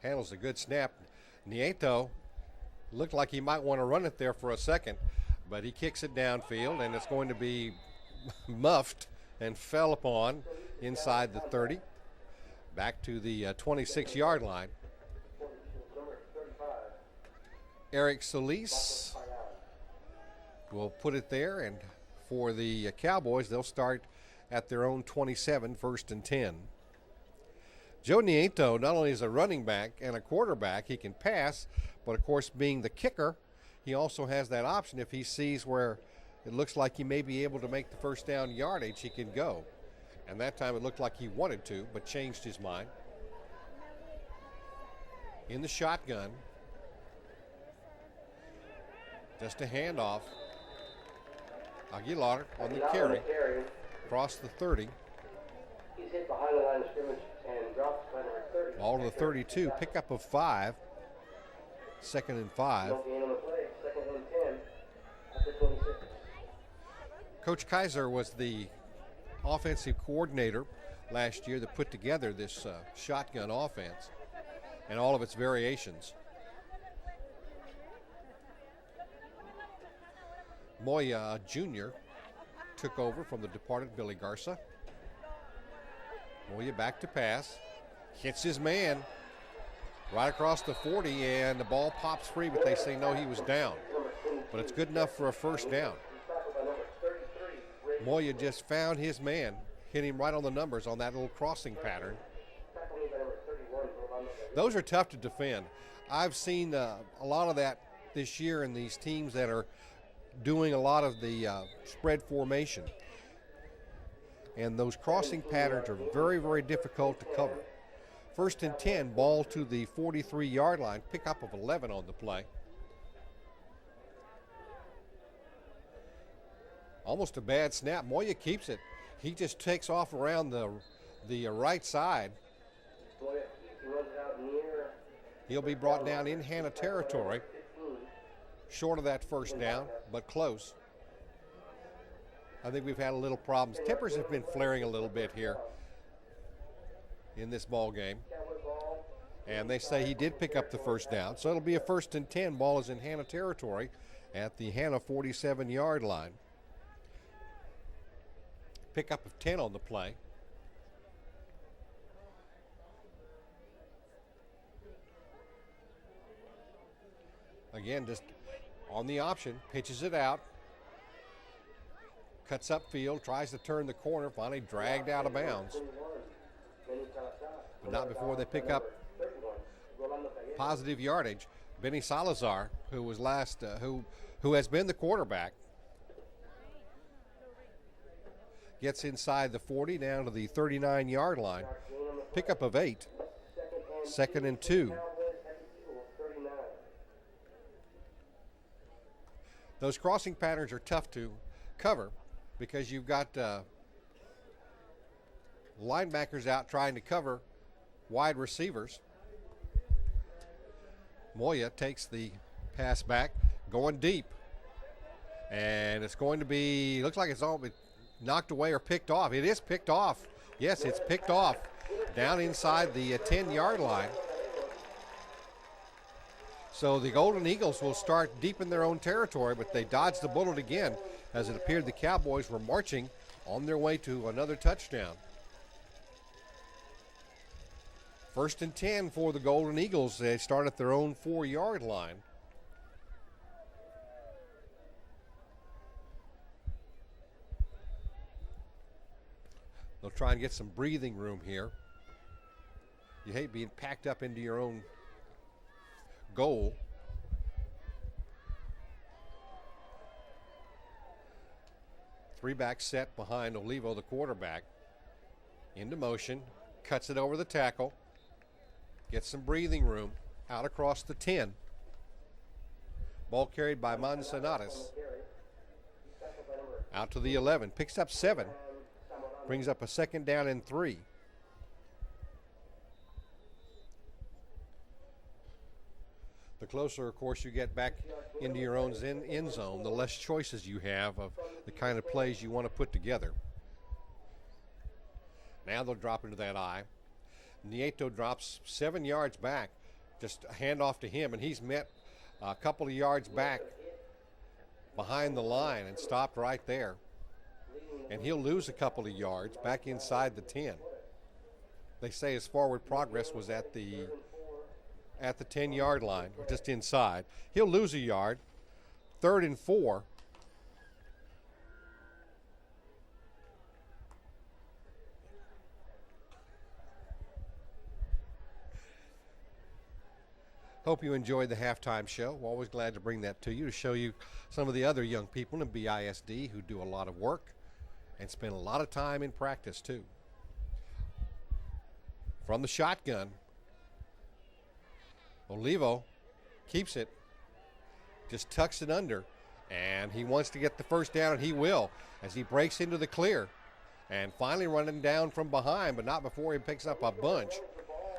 Handles a good snap. Nieto looked like he might want to run it there for a second, but he kicks it downfield, and it's going to be muffed and fell upon inside the 30. Back to the 26-yard line. Eric Solis will put it there, and for the Cowboys, they'll start at their own 27, 1st and 10. Joe Nieto not only is a running back and a quarterback, he can pass, but of course being the kicker, he also has that option. If he sees where it looks like he may be able to make the first down yardage, he can go. And that time it looked like he wanted to, but changed his mind. In the shotgun. Just a handoff. Aguilar on the carry. Across the 30. He's hit behind the line of scrimmage and drops by number 30. Ball to the 32. Pickup of 5. 2nd and 5. Don't gain on the play. 2nd and 10 at the 26. Coach Kaiser was the offensive coordinator last year that put together this shotgun offense and all of its variations. Moya Jr. took over from the departed Billy Garza. Moya back to pass. Hits his man right across the 40, and the ball pops free, but they say no, he was down. But it's good enough for a first down. Moya just found his man, hit him right on the numbers on that little crossing pattern. Those are tough to defend. I've seen a lot of that this year in these teams that are doing a lot of the spread formation. And those crossing patterns are very, very difficult to cover. 1st and 10, ball to the 43-yard line, pickup of 11 on the play. Almost a bad snap. Moya keeps it. He just takes off around the right side. He'll be brought down in Hanna territory. Short of that first down, but close. I think we've had a little problems. Tempers have been flaring a little bit here in this ball game. And they say he did pick up the first down. So it'll be a 1st and 10. Ball is in Hanna territory at the Hanna 47-yard line. Pickup of 10 on the play. Again, just on the option, pitches it out. Cuts upfield, tries to turn the corner, finally dragged out of bounds. But not before they pick up positive yardage. Benny Salazar, who was who has been the quarterback, gets inside the 40 down to the 39-yard line. Pickup of 8. 2nd and 2. Those crossing patterns are tough to cover because you've got linebackers out trying to cover wide receivers. Moya takes the pass back, going deep. And it's going to be, looks like it's all been knocked away or picked off. It is picked off. Yes, it's picked off down inside the 10-yard line. So the Golden Eagles will start deep in their own territory, but they dodged the bullet again as it appeared the Cowboys were marching on their way to another touchdown. 1st and 10 for the Golden Eagles. They start at their own 4-yard line. They'll try and get some breathing room here. You hate being packed up into your own goal. Three-back set behind Olivo, the quarterback. Into motion, cuts it over the tackle, gets some breathing room, out across the 10. Ball carried by Manzanares. Out to the 11, picks up 7, brings up a second down and 3. The closer, of course, you get back into your own end zone, the less choices you have of the kind of plays you want to put together. Now they'll drop into that I. Nieto drops 7 yards back, just a handoff to him, and he's met a couple of yards back behind the line and stopped right there. And he'll lose a couple of yards back inside the 10. They say his forward progress was at the 10-yard line, or just inside. He'll lose a yard. 3rd and 4. Hope you enjoyed the halftime show. We're always glad to bring that to you, to show you some of the other young people in BISD who do a lot of work and spend a lot of time in practice too. From the shotgun, Olivo keeps it, just tucks it under, and he wants to get the first down, and he will, as he breaks into the clear and finally running down from behind, but not before he picks up a bunch.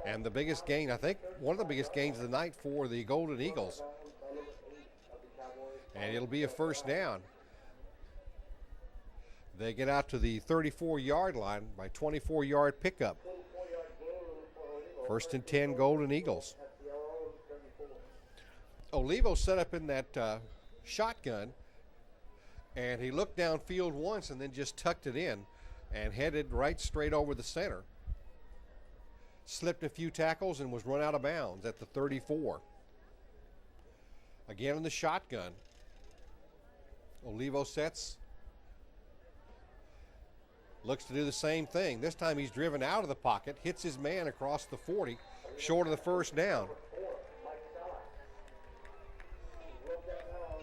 And the biggest gain, I think, one of the biggest gains of the night for the Golden Eagles. And it'll be a first down. They get out to the 34-yard line by 24-yard pickup. 1st and 10, Golden Eagles. Olivo set up in that shotgun, and he looked downfield once and then just tucked it in and headed right straight over the center. Slipped a few tackles and was run out of bounds at the 34. Again in the shotgun. Olivo sets. Looks to do the same thing. This time he's driven out of the pocket, hits his man across the 40, short of the first down.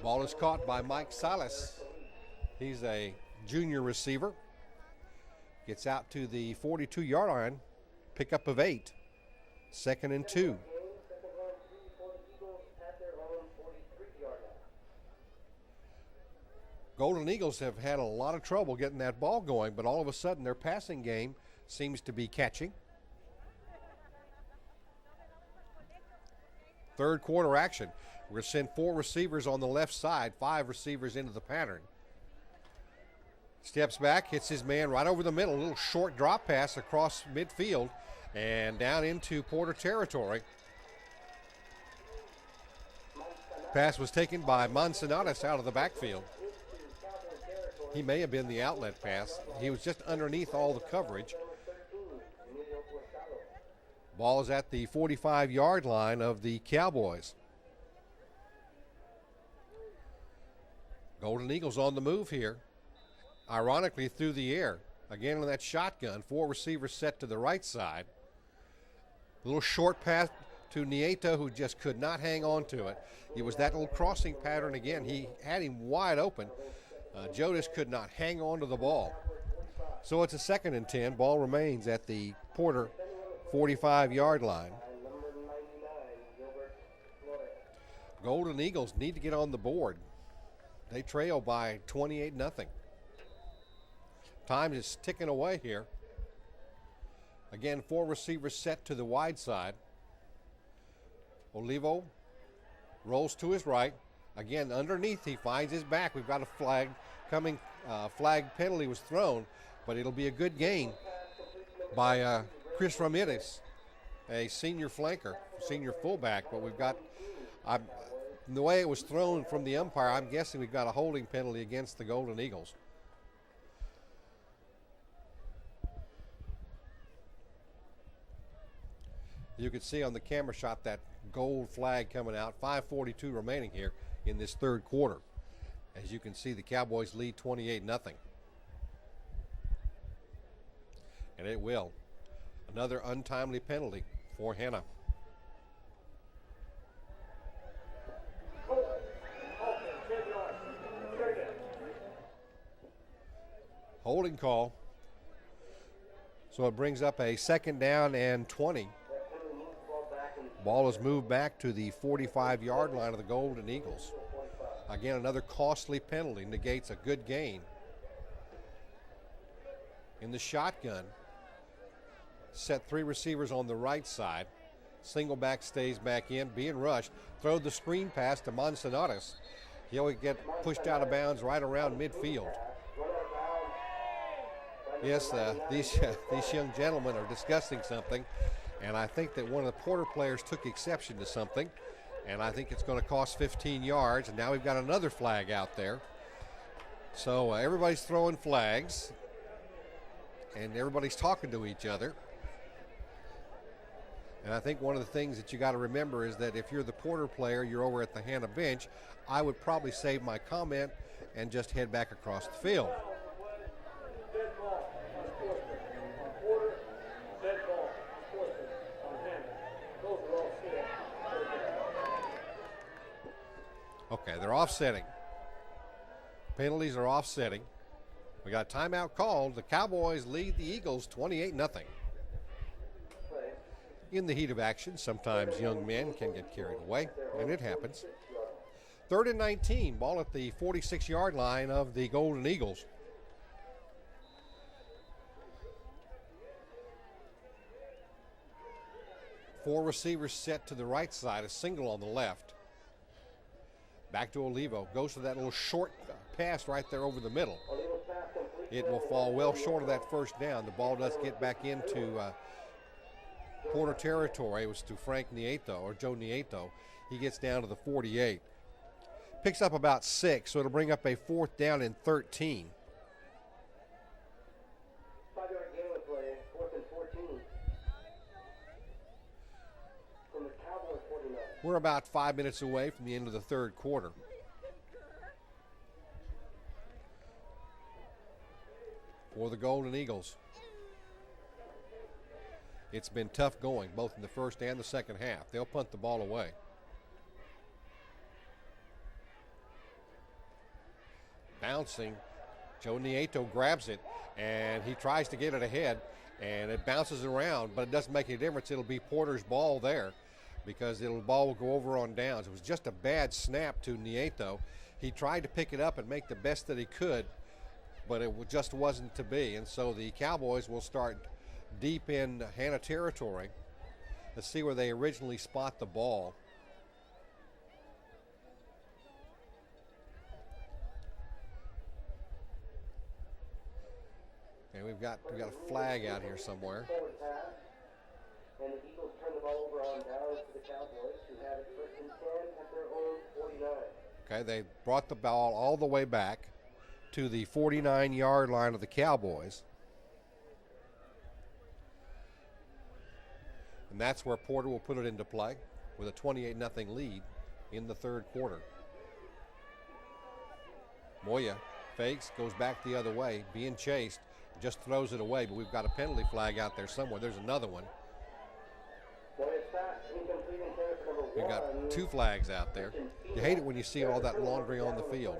Ball is caught by Mike Salas. He's a junior receiver. Gets out to the 42-yard line. Pickup of 8. 2nd and 2. Golden Eagles have had a lot of trouble getting that ball going, but all of a sudden their passing game seems to be catching. 3rd quarter action. We're going to send 4 receivers on the left side, 5 receivers into the pattern. Steps back, hits his man right over the middle, a little short drop pass across midfield and down into Porter territory. Pass was taken by Manzanares out of the backfield. He may have been the outlet pass. He was just underneath all the coverage. Ball is at the 45-yard line of the Cowboys. Golden Eagles on the move here. Ironically, through the air. Again on that shotgun, 4 receivers set to the right side. A little short pass to Nieto, who just could not hang on to it. It was that little crossing pattern again. He had him wide open. Jodas could not hang on to the ball. So it's a 2nd and 10. Ball remains at the Porter 45-yard line. Golden Eagles need to get on the board. They trail by 28-0. Time is ticking away here. Again, 4 receivers set to the wide side. Olivo rolls to his right. Again, underneath, he finds his back. We've got a flag coming. Flag penalty was thrown, but it'll be a good gain by Chris Ramirez, a senior flanker, senior fullback. But we've got, the way it was thrown from the umpire, I'm guessing we've got a holding penalty against the Golden Eagles. You can see on the camera shot that gold flag coming out. 5:42 remaining here in this 3rd quarter. As you can see, the Cowboys lead 28-0. And it will. Another untimely penalty for Hanna. Holding call. So it brings up a 2nd down and 20. Ball is moved back to the 45-yard line of the Golden Eagles. Again, another costly penalty negates a good gain. In the shotgun, set 3 receivers on the right side. Single back stays back in, being rushed. Throw the screen pass to Manzanares. He'll get pushed out of bounds right around midfield. Yes, these young gentlemen are discussing something, and I think that one of the Porter players took exception to something, and I think it's going to cost 15 yards, and now we've got another flag out there. So everybody's throwing flags, and everybody's talking to each other. And I think one of the things that you got to remember is that if you're the Porter player, you're over at the Hanna bench, I would probably save my comment and just head back across the field. Okay, they're offsetting. Penalties are offsetting. We got a timeout called. The Cowboys lead the Eagles 28-0. In the heat of action, sometimes young men can get carried away, and it happens. 3rd and 19, ball at the 46-yard line of the Golden Eagles. Four receivers set to the right side, a single on the left. Back to Olivo, goes to that little short pass right there over the middle. It will fall well short of that 1st down. The ball does get back into Porter territory. It was to Frank Nieto, or Joe Nieto. He gets down to the 48. Picks up about 6, so it'll bring up a 4th down and 13. 5-yard gain of play, 4th and 14. From the Cowboys 49. We're about 5 minutes away from the end of the 3rd quarter. For the Golden Eagles, it's been tough going, both in the 1st and the 2nd half. They'll punt the ball away. Bouncing, Joe Nieto grabs it, and he tries to get it ahead, and it bounces around, but it doesn't make any difference. It'll be Porter's ball there because the ball will go over on downs. It was just a bad snap to Nieto. He tried to pick it up and make the best that he could, but it just wasn't to be, and so the Cowboys will start deep in Hanna territory. Let's see where they originally spot the ball. And we've got a flag out here somewhere. Forward pass, and the Eagles turn the ball over on downs to the Cowboys, who have it 1st and 10 at their own 49. Okay, they brought the ball all the way back to the 49-yard line of the Cowboys. And that's where Porter will put it into play with a 28-0 lead in the 3rd quarter. Moya fakes, goes back the other way, being chased, just throws it away, but we've got a penalty flag out there somewhere. There's another one. We've got 2 flags out there. You hate it when you see all that laundry on the field.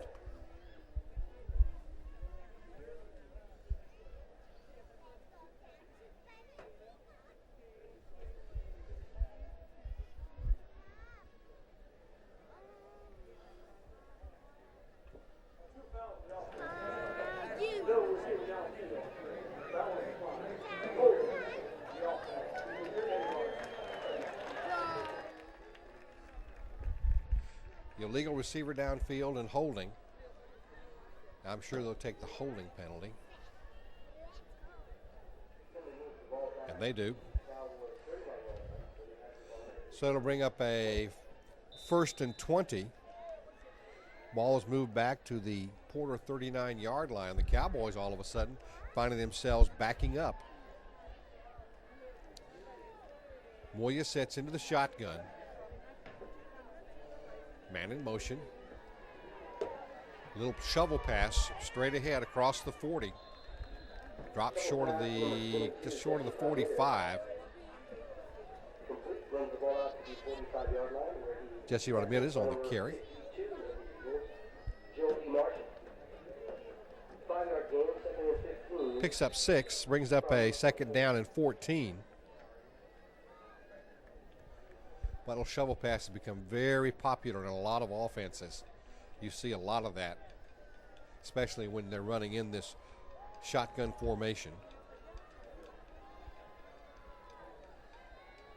Illegal receiver downfield and holding. I'm sure they'll take the holding penalty. And they do. So it'll bring up a 1st and 20. Ball is moved back to the Porter 39-yard line. The Cowboys all of a sudden finding themselves backing up. Moya sets into the shotgun. Man in motion. Little shovel pass straight ahead across the 40. Drops short of the, just short of the 45. Jesse Ramirez on the carry. 5-yard game, second and 15. Picks up 6, brings up a second down and 14. Little shovel pass has become very popular in a lot of offenses. You see a lot of that, especially when they're running in this shotgun formation.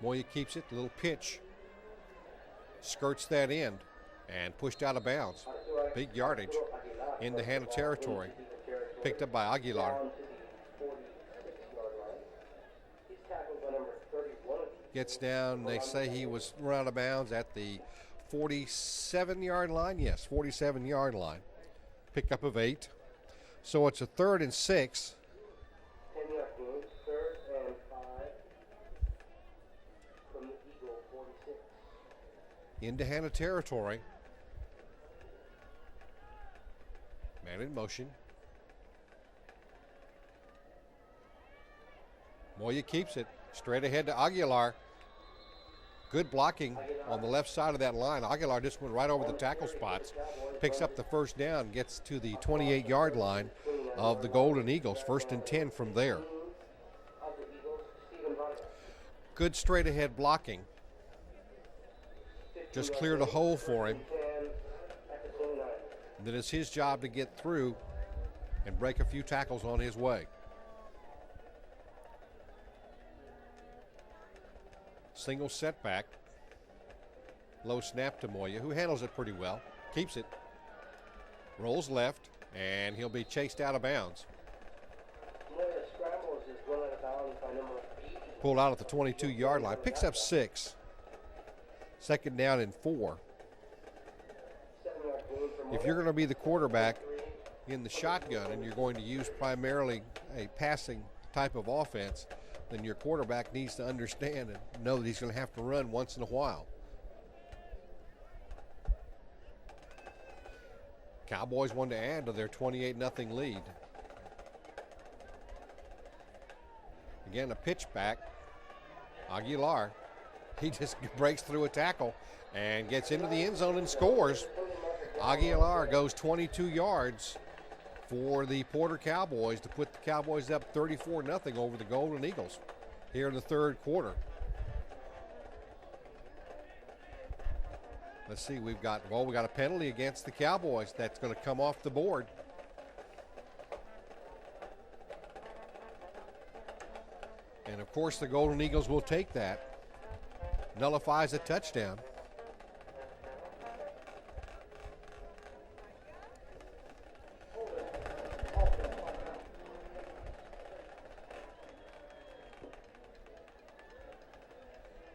Moya keeps it, little pitch, skirts that end, and pushed out of bounds. Big yardage into Hanna territory. Picked up by Aguilar. Gets down, they say he was run out of bounds at the 47-yard line. Yes, 47-yard line. Pickup of 8. So it's a 3rd and 6. 10-yard gain, 3rd and 5 from the Eagle 46. Into Hanna territory. Man in motion. Moya keeps it straight ahead to Aguilar. Good blocking on the left side of that line. Aguilar just went right over the tackle spots. Picks up the first down, gets to the 28-yard line of the Golden Eagles. 1st and 10 from there. Good straight ahead blocking. Just cleared a hole for him. And then it's his job to get through and break a few tackles on his way. Single setback. Low snap to Moya, who handles it pretty well. Keeps it. Rolls left, and he'll be chased out of bounds. Moya scrambles is run out of bounds by number 80. Pulled out at the 22-yard line. Picks up 6. 2nd down and 4. 7-yard gain for If you're going to be the quarterback in the shotgun and you're going to use primarily a passing type of offense, then your quarterback needs to understand and know that he's going to have to run once in a while. Cowboys want to add to their 28-0 lead. Again, a pitch back. Aguilar, he just breaks through a tackle and gets into the end zone and scores. Aguilar goes 22 yards for the Porter Cowboys to put the Cowboys up 34-0 over the Golden Eagles here in the 3rd quarter. Let's see, we got a penalty against the Cowboys that's going to come off the board. And of course the Golden Eagles will take that. Nullifies a touchdown.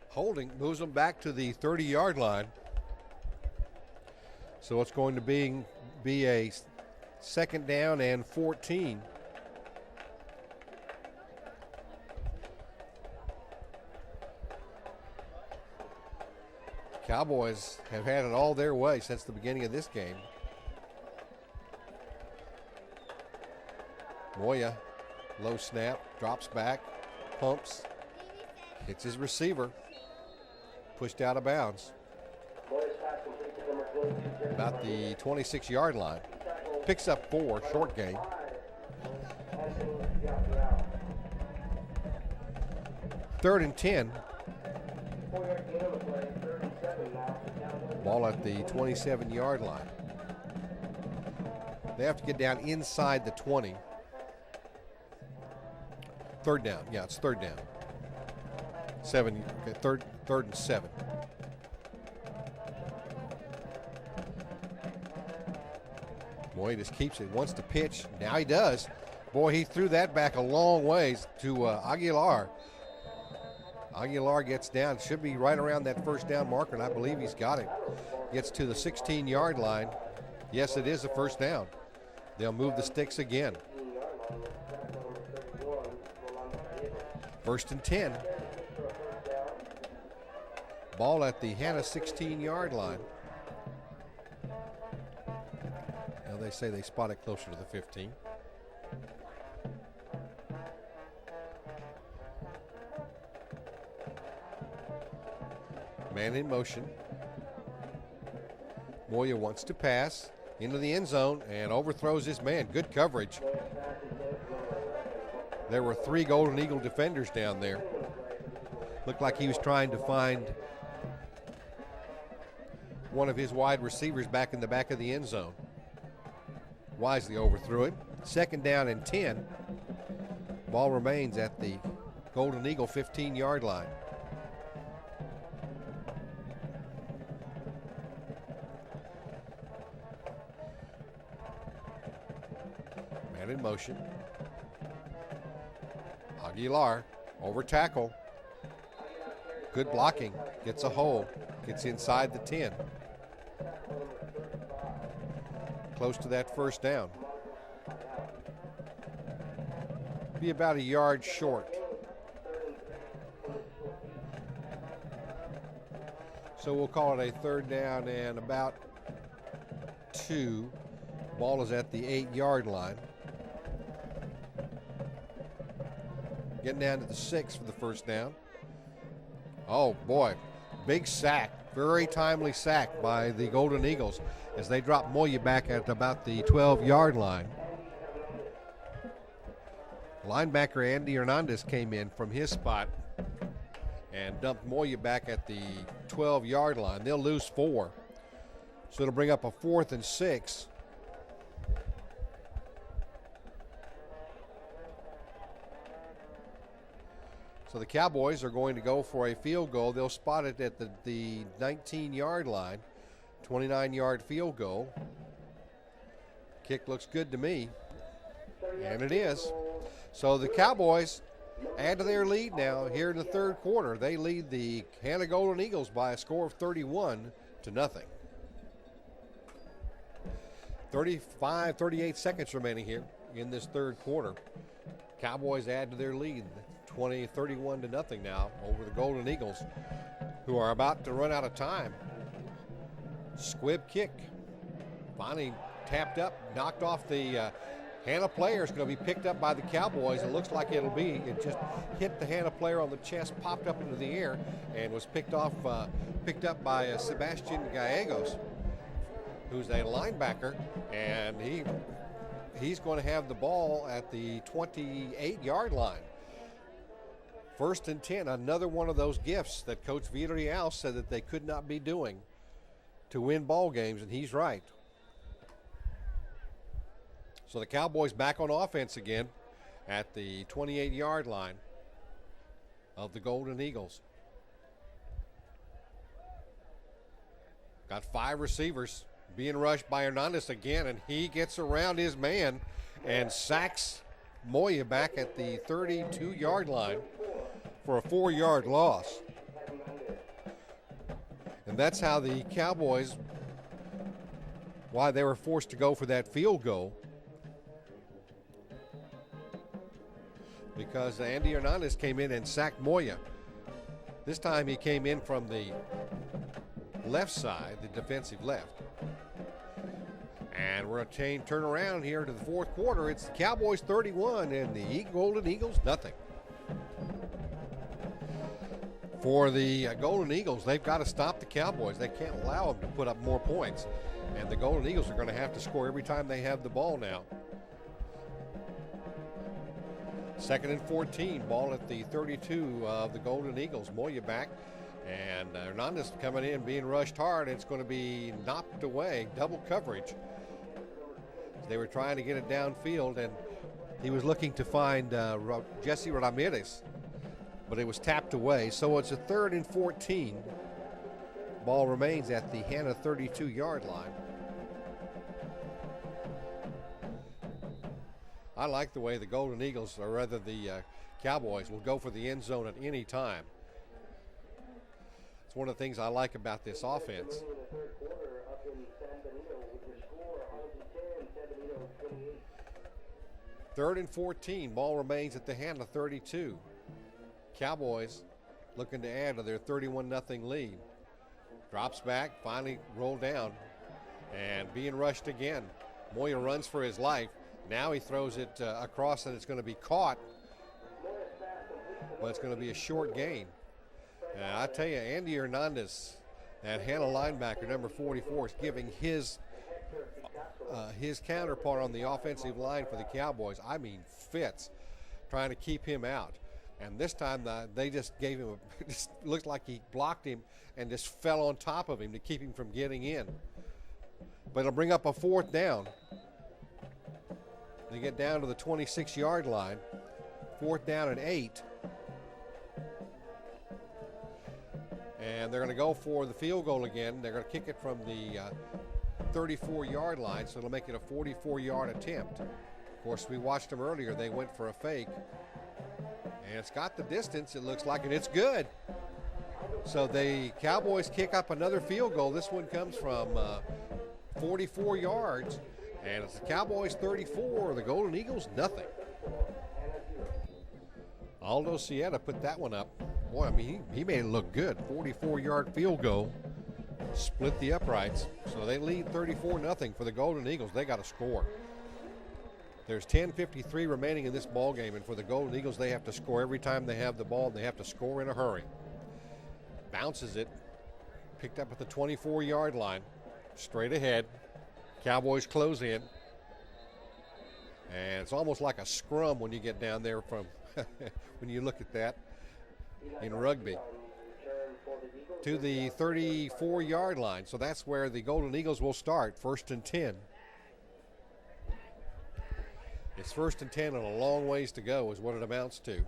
Holding moves them back to the 30-yard line. So it's going to be a 2nd down and 14. Cowboys have had it all their way since the beginning of this game. Moya, low snap, drops back, pumps, hits his receiver, pushed out of bounds. About the 26-yard line. Picks up 4, short gain. Third and 10. Ball at the 27-yard line. They have to get down inside the 20. 3rd down. Yeah, it's 3rd down. 7. Okay, third and 7. Boy, he just keeps it. Wants to pitch. Now he does. Boy, he threw that back a long ways to Aguilar. Aguilar gets down. Should be right around that 1st down marker, and I believe he's got it. Gets to the 16-yard line. Yes, it is a 1st down. They'll move the sticks again. 1st and 10. Ball at the Hanna 16-yard line. Now they say they spot it closer to the 15. Man in motion. Moya wants to pass into the end zone and overthrows his man. Good coverage. There were 3 Golden Eagle defenders down there. Looked like he was trying to find one of his wide receivers back in the back of the end zone. Wisely overthrew it. 2nd down and 10. Ball remains at the Golden Eagle 15-yard line. Man in motion. Aguilar over tackle. Good blocking. Gets a hole. Gets inside the 10. Close to that 1st down. Be about a yard short. So we'll call it a 3rd down and about 2. Ball is at the 8-yard line. Getting down to the 6 for the 1st down. Oh boy, big sack. Very timely sack by the Golden Eagles as they drop Moya back at about the 12-yard line. Linebacker Andy Hernandez came in from his spot and dumped Moya back at the 12-yard line. They'll lose 4. So it'll bring up a 4th and 6. So the Cowboys are going to go for a field goal. They'll spot it at the 19-yard line. 29-yard field goal. Kick looks good to me. And it is. So the Cowboys add to their lead now here in the 3rd quarter. They lead the Hanna Golden Eagles by a score of 31-0. 38 seconds remaining here in this 3rd quarter. Cowboys add to their lead. 31-0 now over the Golden Eagles, who are about to run out of time. Squib kick. Finally tapped up, knocked off the Hanna player. Is going to be picked up by the Cowboys. It looks like it just hit the Hanna player on the chest, popped up into the air, and was picked up by Sebastian Gallegos, who's a linebacker, and he's going to have the ball at the 28-yard line. 1st and 10, another one of those gifts that Coach Villarreal said that they could not be doing to win ball games, and he's right. So the Cowboys back on offense again at the 28-yard line of the Golden Eagles. Got 5 receivers being rushed by Hernandez again, and he gets around his man and sacks Moya back at the 32-yard line for a 4-yard loss. And that's how the Cowboys, why they were forced to go for that field goal. Because Andy Hernandez came in and sacked Moya. This time he came in from the left side, the defensive left. And we're going to turn around here to the 4th quarter. It's the Cowboys 31 and the Golden Eagles nothing. For the Golden Eagles, they've got to stop the Cowboys. They can't allow them to put up more points. And the Golden Eagles are going to have to score every time they have the ball now. 2nd and 14, ball at the 32 of the Golden Eagles. Moya back, and Hernandez coming in, being rushed hard. It's going to be knocked away, double coverage. They were trying to get it downfield, and he was looking to find Jesse Ramirez, but it was tapped away. So it's a 3rd and 14. Ball remains at the Hanna 32-yard line. I like the way the Golden Eagles, or rather the Cowboys, will go for the end zone at any time. It's one of the things I like about this offense. 3rd and 14, ball remains at the Hanna 32. Cowboys looking to add to their 31-0 lead. Drops back, finally rolled down, and being rushed again. Moya runs for his life. Now he throws it across, and it's going to be caught, but it's going to be a short gain. And I tell you, Andy Hernandez, that Hanna linebacker, number 44, is giving his counterpart on the offensive line for the Cowboys, fits. trying to keep him out. And this time they just gave him it just looked like he blocked him and just fell on top of him to keep him from getting in. But it'll bring up a 4th down. They get down to the 26-yard line. 4th down and 8. And they're going to go for the field goal again. They're going to kick it from the 34-yard line, so it'll make it a 44-yard attempt. Of course, we watched them earlier. They went for a fake. And it's got the distance, it looks like, and it's good. So the Cowboys kick up another field goal. This one comes from 44 yards. And it's the Cowboys 34, the Golden Eagles nothing. Aldo Sieta put that one up. Boy, I mean, he made it look good. 44-yard field goal. Split the uprights. So they lead 34-0 for the Golden Eagles. They got to score. There's 10:53 remaining in this ball game, and for the Golden Eagles, they have to score every time they have the ball, and they have to score in a hurry. Bounces it. Picked up at the 24-yard line. Straight ahead. Cowboys close in. And it's almost like a scrum when you get down there from when you look at that in rugby. To the 34-yard line. So that's where the Golden Eagles will start. 1st and 10. It's 1st and 10 and a long ways to go is what it amounts to.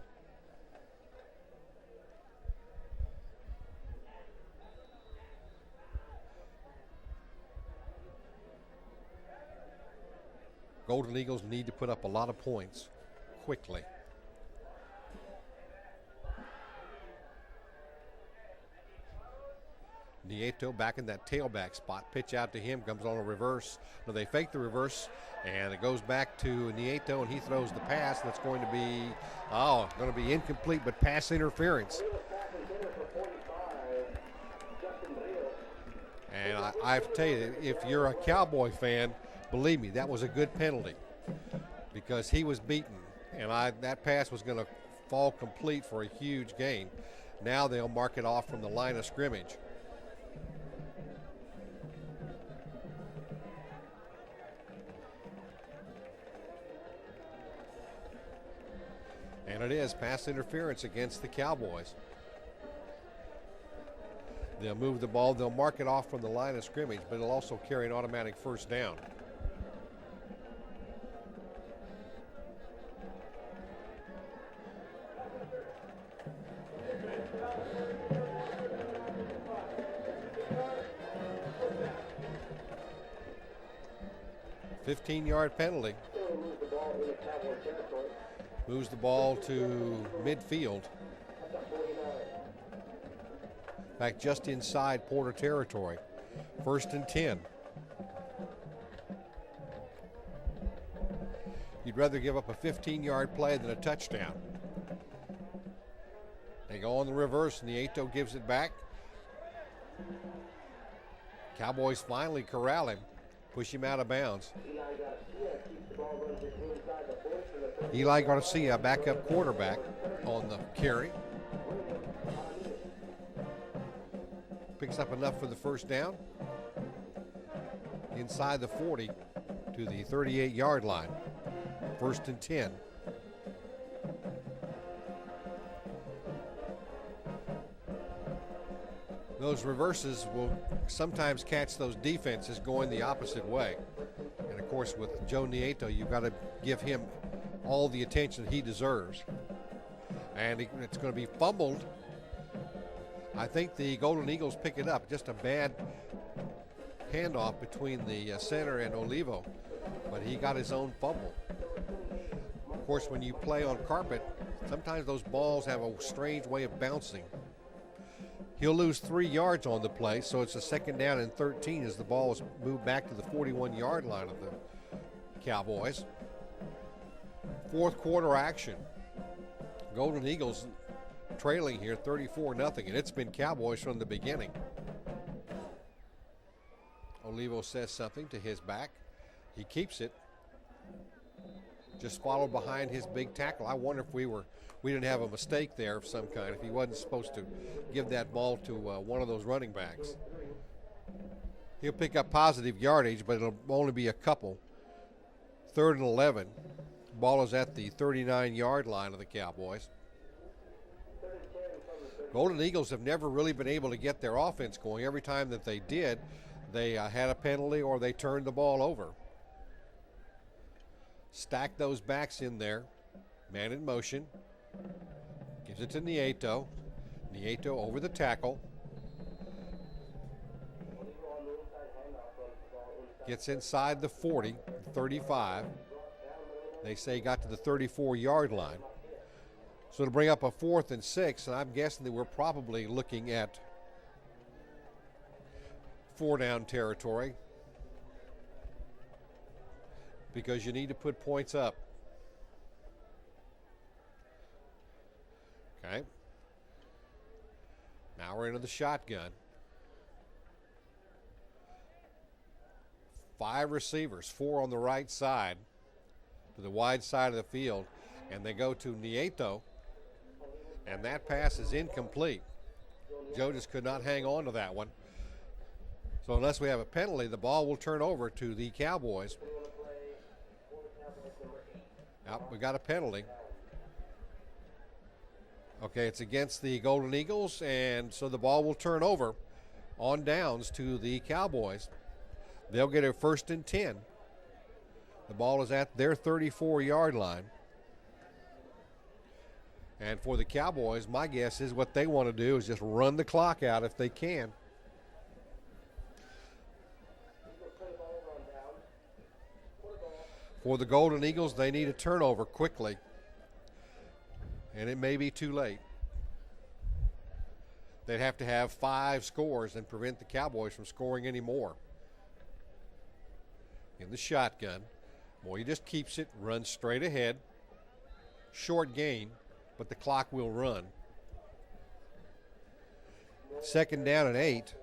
Golden Eagles need to put up a lot of points quickly. Nieto back in that tailback spot. Pitch out to him, comes on a reverse. No, they fake the reverse, and it goes back to Nieto, and he throws the pass. That's going to be incomplete, but pass interference. And I have to tell you, if you're a Cowboy fan, believe me, that was a good penalty because he was beaten, and that pass was going to fall complete for a huge gain. Now they'll mark it off from the line of scrimmage. And it is pass interference against the Cowboys. They'll move the ball. They'll mark it off from the line of scrimmage, but it'll also carry an automatic 1st down. $15-yard penalty. Moves the ball to midfield. Back just inside Porter territory. 1st and 10. You'd rather give up a 15-yard play than a touchdown. They go on the reverse, and Nieto gives it back. Cowboys finally corral him, push him out of bounds. Eli Garcia, backup quarterback, on the carry. Picks up enough for the 1st down. Inside the 40 to the 38-yard line. 1st and 10. Those reverses will sometimes catch those defenses going the opposite way. And of course, with Joe Nieto, you've got to give him all the attention he deserves. And it's going to be fumbled. I think the Golden Eagles pick it up. Just a bad handoff between the center and Olivo, but he got his own fumble. Of course, when you play on carpet, sometimes those balls have a strange way of bouncing. He'll lose 3 yards on the play, so it's a 2nd down and 13 as the ball is moved back to the 41-yard line of the Cowboys. 4th quarter action. Golden Eagles trailing here 34-0, and it's been Cowboys from the beginning. Olivo says something to his back. He keeps it. Just followed behind his big tackle. I wonder if we didn't have a mistake there of some kind, if he wasn't supposed to give that ball to one of those running backs. He'll pick up positive yardage, but it'll only be a couple. 3rd and 11. Ball is at the 39-yard line of the Cowboys. Golden Eagles have never really been able to get their offense going. Every time that they did, they had a penalty or they turned the ball over. Stack those backs in there. Man in motion. Gives it to Nieto. Nieto over the tackle. Gets inside the 40, 35. They say got to the 34-yard line. So it'll bring up a 4th and 6, and I'm guessing that we're probably looking at 4-down territory because you need to put points up. Okay. Now we're into the shotgun. 5 receivers, 4 on the right side to the wide side of the field, and they go to Nieto, and that pass is incomplete. Joe just could not hang on to that one. So unless we have a penalty, the ball will turn over to the Cowboys. Yep, we got a penalty. Okay, it's against the Golden Eagles, and so the ball will turn over on downs to the Cowboys. They'll get a 1st and 10. The ball is at their 34-yard line. And for the Cowboys, my guess is what they want to do is just run the clock out if they can. For the Golden Eagles, they need a turnover quickly. And it may be too late. They'd have to have 5 scores and prevent the Cowboys from scoring any more. In the shotgun, Moya just keeps it, runs straight ahead. Short gain, but the clock will run. 2nd down and 8.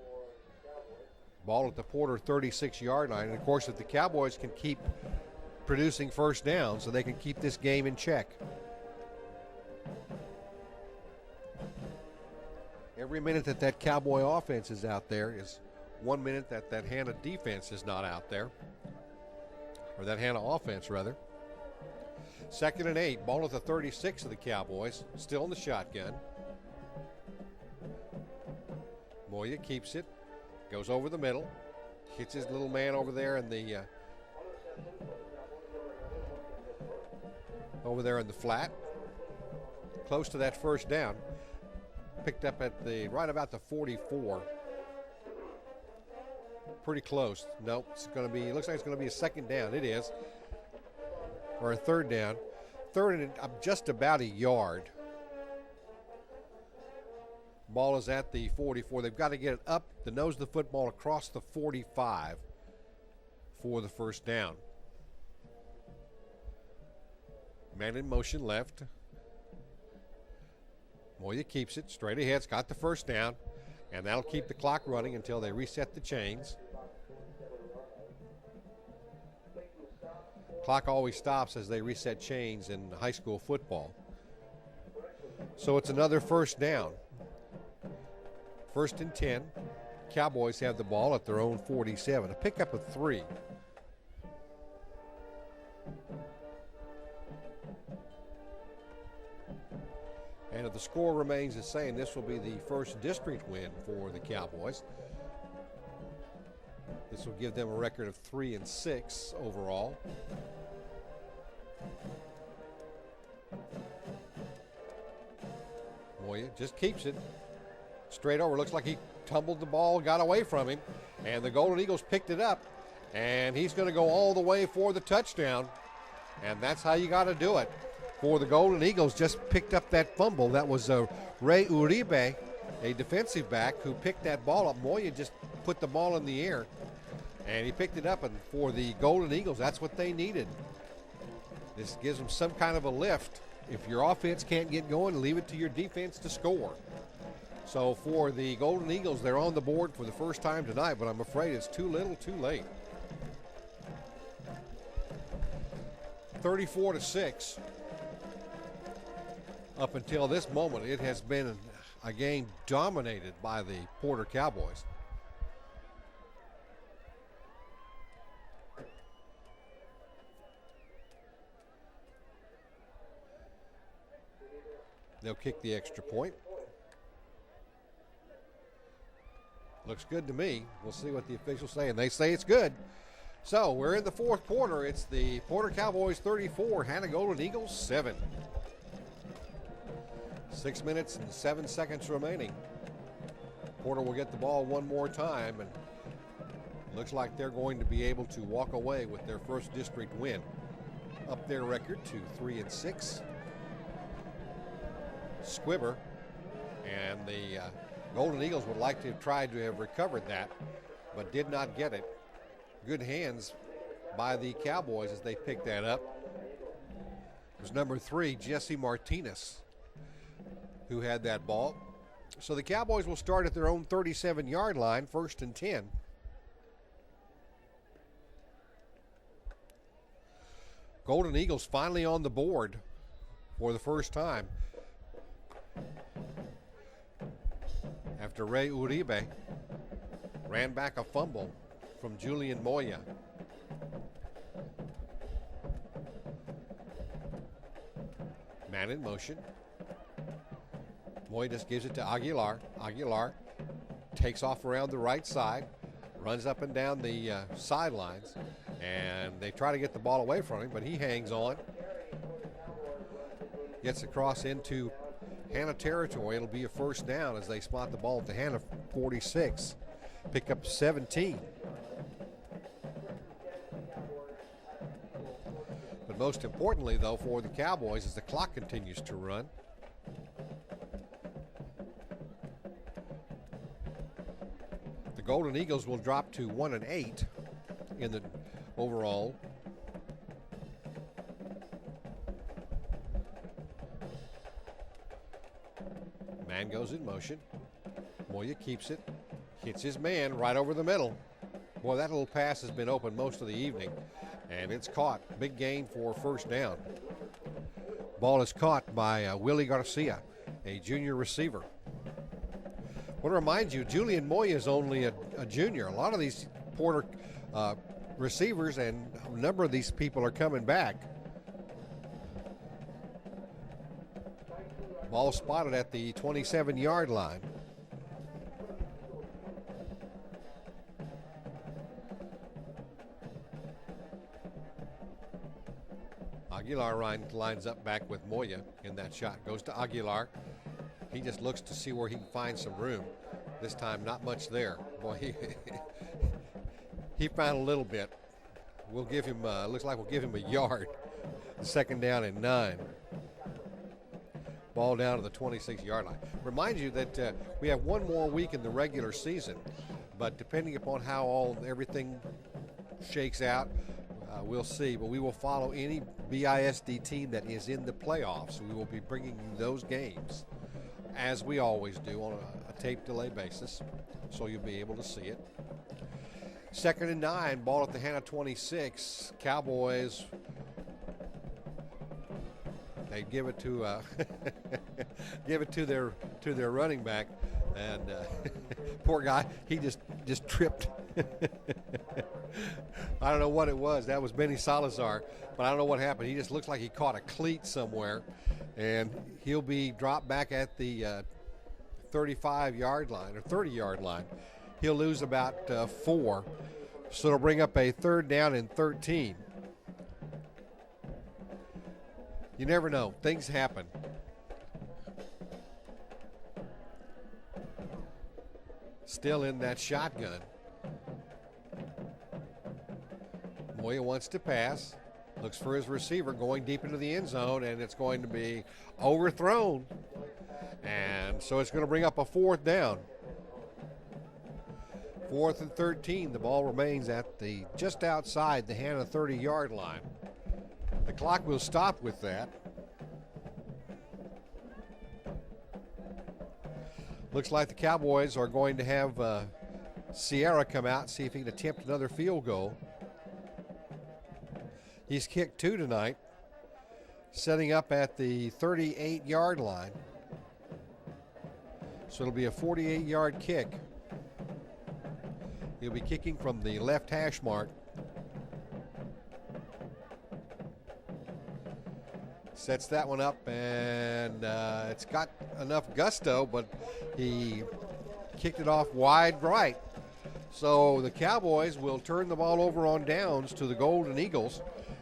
Ball at the Porter 36-yard line. And, of course, if the Cowboys can keep producing 1st down so they can keep this game in check. Every minute that Cowboy offense is out there is 1 minute that Hanna defense is not out there. Or that Hanna offense, rather. 2nd and 8. Ball at the 36 of the Cowboys. Still in the shotgun. Moya keeps it. Goes over the middle. Hits his little man over there in the flat. Close to that 1st down. Picked up at right about the 44. Pretty close. Nope, looks like it's going to be a 2nd down. It is. Or a 3rd down. 3rd and just about a yard. Ball is at the 44. They've got to get it up the nose of the football across the 45 for the 1st down. Man in motion left. Moya keeps it straight ahead. It's got the 1st down, and that'll keep the clock running until they reset the chains. Clock always stops as they reset chains in high school football. So it's another 1st down. 1st and 10. Cowboys have the ball at their own 47. A pickup of 3. And if the score remains the same, this will be the 1st district win for the Cowboys. This will give them a record of 3-6 overall. Moya just keeps it straight over. Looks like he tumbled the ball, got away from him, and the Golden Eagles picked it up, and he's going to go all the way for the touchdown, and that's how you got to do it. For the Golden Eagles, just picked up that fumble. That was Ray Uribe, a defensive back, who picked that ball up. Moya just put the ball in the air, and he picked it up, and for the Golden Eagles, that's what they needed. This gives them some kind of a lift. If your offense can't get going, leave it to your defense to score. So for the Golden Eagles, they're on the board for the first time tonight, but I'm afraid it's too little, too late. 34-6. Up until this moment, it has been a game dominated by the Porter Cowboys. They'll kick the extra point. Looks good to me. We'll see what the officials say, and they say it's good. So we're in the fourth quarter. It's the Porter Cowboys 34, Hanna Golden Eagles 7. 6 minutes and 7 seconds remaining. Porter will get the ball one more time, and looks like they're going to be able to walk away with their first district win, up their record to 3-6. Squibber and the Golden Eagles would like to have tried to have recovered that, but did not get it. Good hands by the Cowboys as they picked that up. It was number 3, Jesse Martinez, who had that ball. So the Cowboys will start at their own 37-yard line, 1st and 10. Golden Eagles finally on the board for the first time after Ray Uribe ran back a fumble from Julian Moya. Man in motion. Moya just gives it to Aguilar. Aguilar takes off around the right side, runs up and down the sidelines, and they try to get the ball away from him, but he hangs on. Gets across into Hanna territory. It'll be a first down as they spot the ball at the Hanna 46. Pick up 17. But most importantly, though, for the Cowboys, as the clock continues to run, the Golden Eagles will drop to 1-8 in the overall. Man goes in motion. Moya keeps it. Hits his man right over the middle. Boy, that little pass has been open most of the evening, and it's caught. Big gain for first down. Ball is caught by Willie Garcia, a junior receiver. I want to remind you, Julian Moya is only a junior. A lot of these Porter receivers and a number of these people are coming back. Ball spotted at the 27-yard line. Aguilar lines up back with Moya in that shot. Goes to Aguilar. He just looks to see where he can find some room. This time, not much there. Boy, he found a little bit. We'll give him, looks like we'll give him a yard. 2nd down and 9. Ball down to the 26-yard line. Remind you that we have one more week in the regular season, but depending upon how everything shakes out, we'll see. But we will follow any BISD team that is in the playoffs. We will be bringing you those games, as we always do, on a tape delay basis, so you'll be able to see it. 2nd and 9, ball at the Hanna 26. Cowboys, they give it to their running back, and poor guy, he just tripped. I don't know what it was. That was Benny Salazar, but I don't know what happened. He just looks like he caught a cleat somewhere, and he'll be dropped back at the 35-yard line or 30-yard line. He'll lose about 4, so it'll bring up a 3rd down and 13. You never know. Things happen. Still in that shotgun. Moya wants to pass. Looks for his receiver going deep into the end zone, and it's going to be overthrown. And so it's going to bring up a 4th down. 4th and 13. The ball remains at the just outside the Hanna 30-yard line. The clock will stop with that. Looks like the Cowboys are going to have Sierra come out, see if he can attempt another field goal. He's kicked 2 tonight, setting up at the 38-yard line. So it'll be a 48-yard kick. He'll be kicking from the left hash mark. Sets that one up, and it's got enough gusto, but he kicked it off wide right. So the Cowboys will turn the ball over on downs to the Golden Eagles,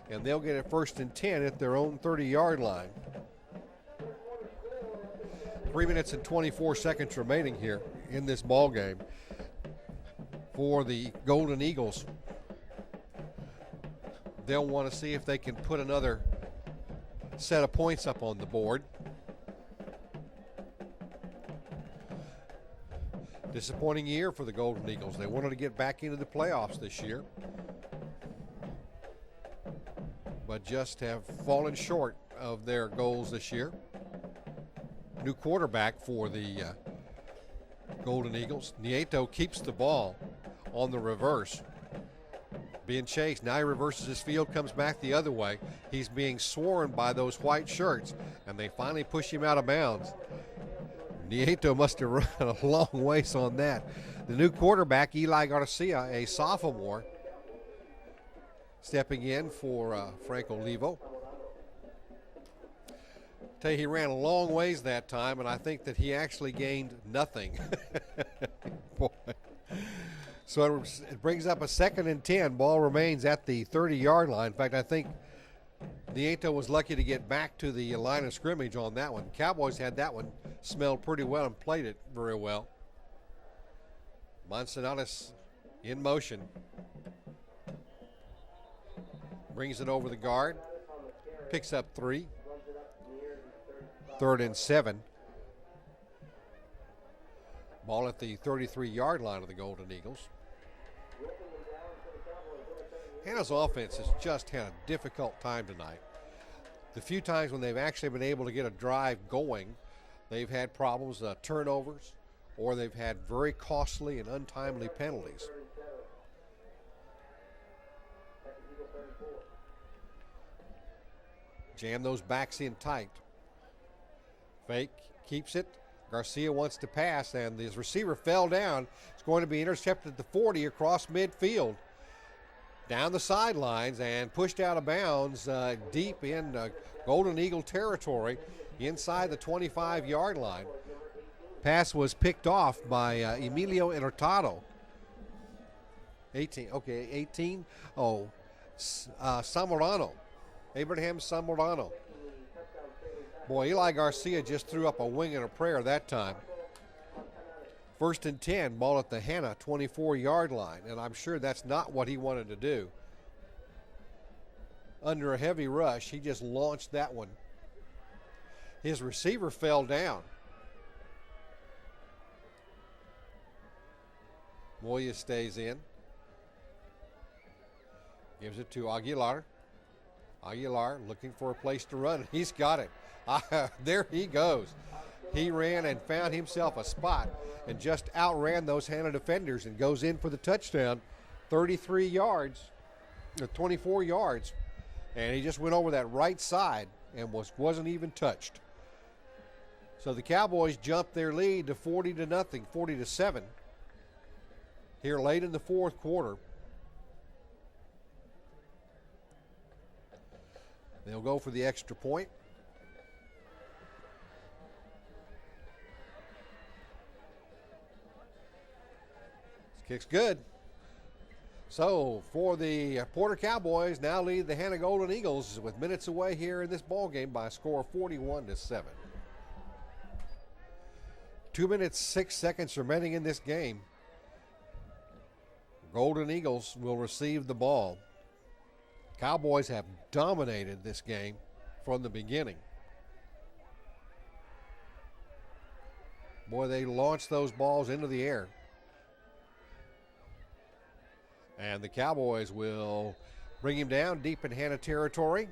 and they'll get it 1st and 10 at their own 30-yard line. 3 minutes and 24 seconds remaining here in this ball game for the Golden Eagles. They'll want to see if they can put another set of points up on the board. Disappointing year for the Golden Eagles. They wanted to get back into the playoffs this year, but just have fallen short of their goals this year. New quarterback for the Golden Eagles. Nieto keeps the ball on the reverse. Being chased. Now he reverses his field, comes back the other way. He's being swarmed by those white shirts, and they finally push him out of bounds. Nieto must have run a long ways on that. The new quarterback, Eli Garcia, a sophomore, stepping in for Franco Levo. Tell you, he ran a long ways that time, and I think that he actually gained nothing. Boy. So it brings up a 2nd and 10. Ball remains at the 30-yard line. In fact, I think Nieto was lucky to get back to the line of scrimmage on that one. Cowboys had that one smelled pretty well and played it very well. Manzanares in motion. Brings it over the guard. Picks up 3. 3rd and 7. Ball at the 33-yard line of the Golden Eagles. Hanna's offense has just had a difficult time tonight. The few times when they've actually been able to get a drive going, they've had problems, turnovers, or they've had very costly and untimely penalties. Jam those backs in tight. Fake, keeps it. Garcia wants to pass, and his receiver fell down. It's going to be intercepted at the 40 across midfield. Down the sidelines and pushed out of bounds deep in Golden Eagle territory inside the 25-yard line. Pass was picked off by Emilio Hurtado. 18. Oh, Zamorano. Abraham Zamorano. Boy, Eli Garcia just threw up a wing and a prayer that time. 1st and 10, ball at the Hanna 24-yard line, and I'm sure that's not what he wanted to do. Under a heavy rush, he just launched that one. His receiver fell down. Moya stays in. Gives it to Aguilar. Aguilar looking for a place to run. He's got it. There he goes. He ran and found himself a spot and just outran those Hanna defenders and goes in for the touchdown. 33 yards, 24 yards. And he just went over that right side and wasn't even touched. So the Cowboys jumped their lead to 40-0, 40-7 here late in the 4th quarter. They'll go for the extra point. Kick's good. So for the Porter Cowboys, now lead the Hanna Golden Eagles with minutes away here in this ball game by a score of 41-7. 2 minutes, 6 seconds remaining in this game. Golden Eagles will receive the ball. Cowboys have dominated this game from the beginning. Boy, they launched those balls into the air. And the Cowboys will bring him down deep in Hanna territory.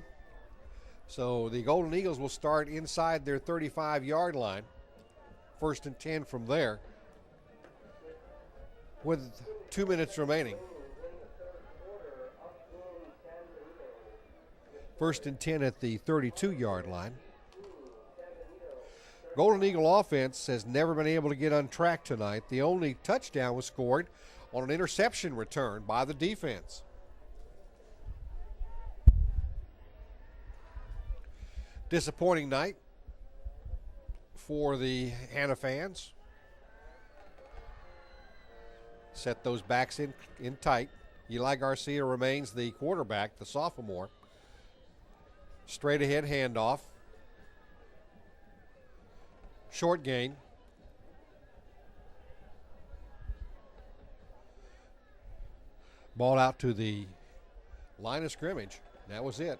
So the Golden Eagles will start inside their 35-yard line. 1st and 10 from there with 2 minutes remaining. 1st and 10 at the 32-yard line. Golden Eagle offense has never been able to get on track tonight. The only touchdown was scored on an interception return by the defense. Disappointing night for the Hanna fans. Set those backs in tight. Eli Garcia remains the quarterback, the sophomore. Straight ahead handoff. Short gain. Ball out to the line of scrimmage. That was it.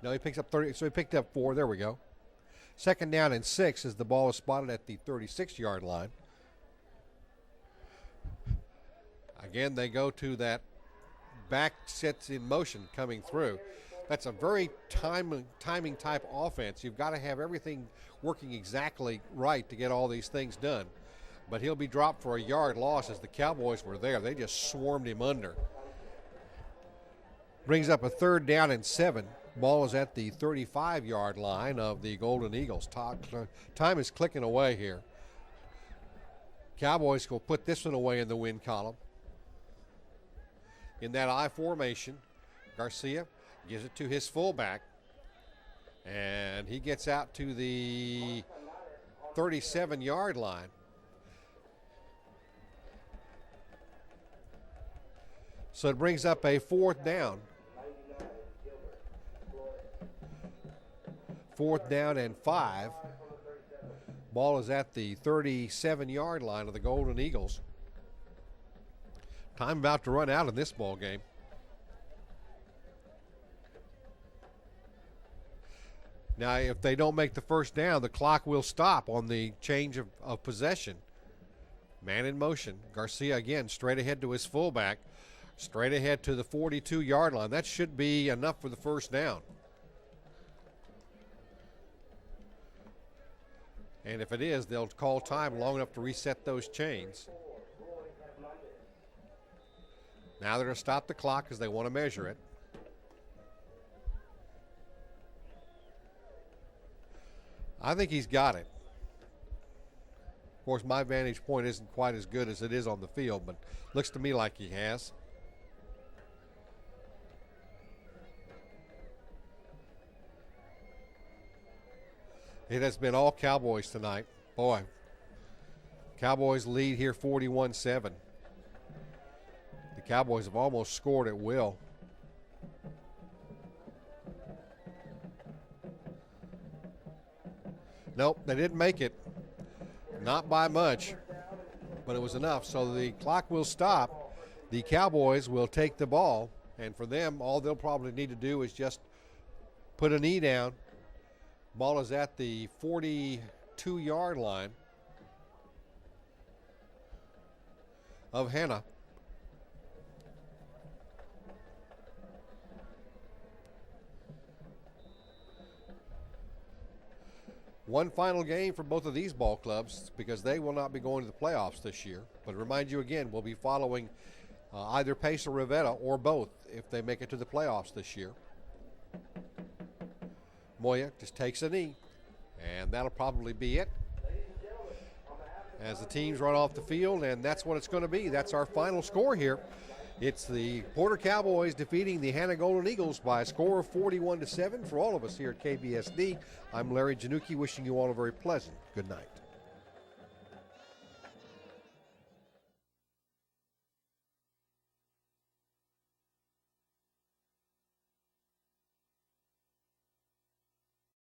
No, he picks up 30, so he picked up 4. There we go. 2nd down and 6 as the ball is spotted at the 36-yard line. Again, they go to that back sets in motion coming through. That's a very timing type offense. You've got to have everything working exactly right to get all these things done. But he'll be dropped for a yard loss as the Cowboys were there. They just swarmed him under. Brings up a 3rd down and 7. Ball is at the 35-yard line of the Golden Eagles. Time is clicking away here. Cowboys will put this one away in the win column. In that I formation, Garcia gives it to his fullback, and he gets out to the 37-yard line. So it brings up a 4th down. 4th down and 5. Ball is at the 37-yard line of the Golden Eagles. Time about to run out in this ball game. Now, if they don't make the 1st down, the clock will stop on the change of possession. Man in motion. Garcia again straight ahead to his fullback. Straight ahead to the 42-yard line. That should be enough for the 1st down. And if it is, they'll call time long enough to reset those chains. Now they're going to stop the clock because they want to measure it. I think he's got it. Of course, my vantage point isn't quite as good as it is on the field, but looks to me like he has. It has been all Cowboys tonight. Boy, Cowboys lead here 41-7. The Cowboys have almost scored at will. Nope, they didn't make it. Not by much, but it was enough. So the clock will stop. The Cowboys will take the ball, and for them, all they'll probably need to do is just put a knee down. Ball is at the 42-yard line of Hanna. One final game for both of these ball clubs because they will not be going to the playoffs this year. But remind you again, we'll be following either Pace or Rivetta or both if they make it to the playoffs this year. Moya just takes a knee, and that'll probably be it as the teams run off the field, and that's what it's going to be. That's our final score here. It's the Porter Cowboys defeating the Hanna Golden Eagles by a score of 41-7. For all of us here at KBSD, I'm Larry Janucki, wishing you all a very pleasant good night.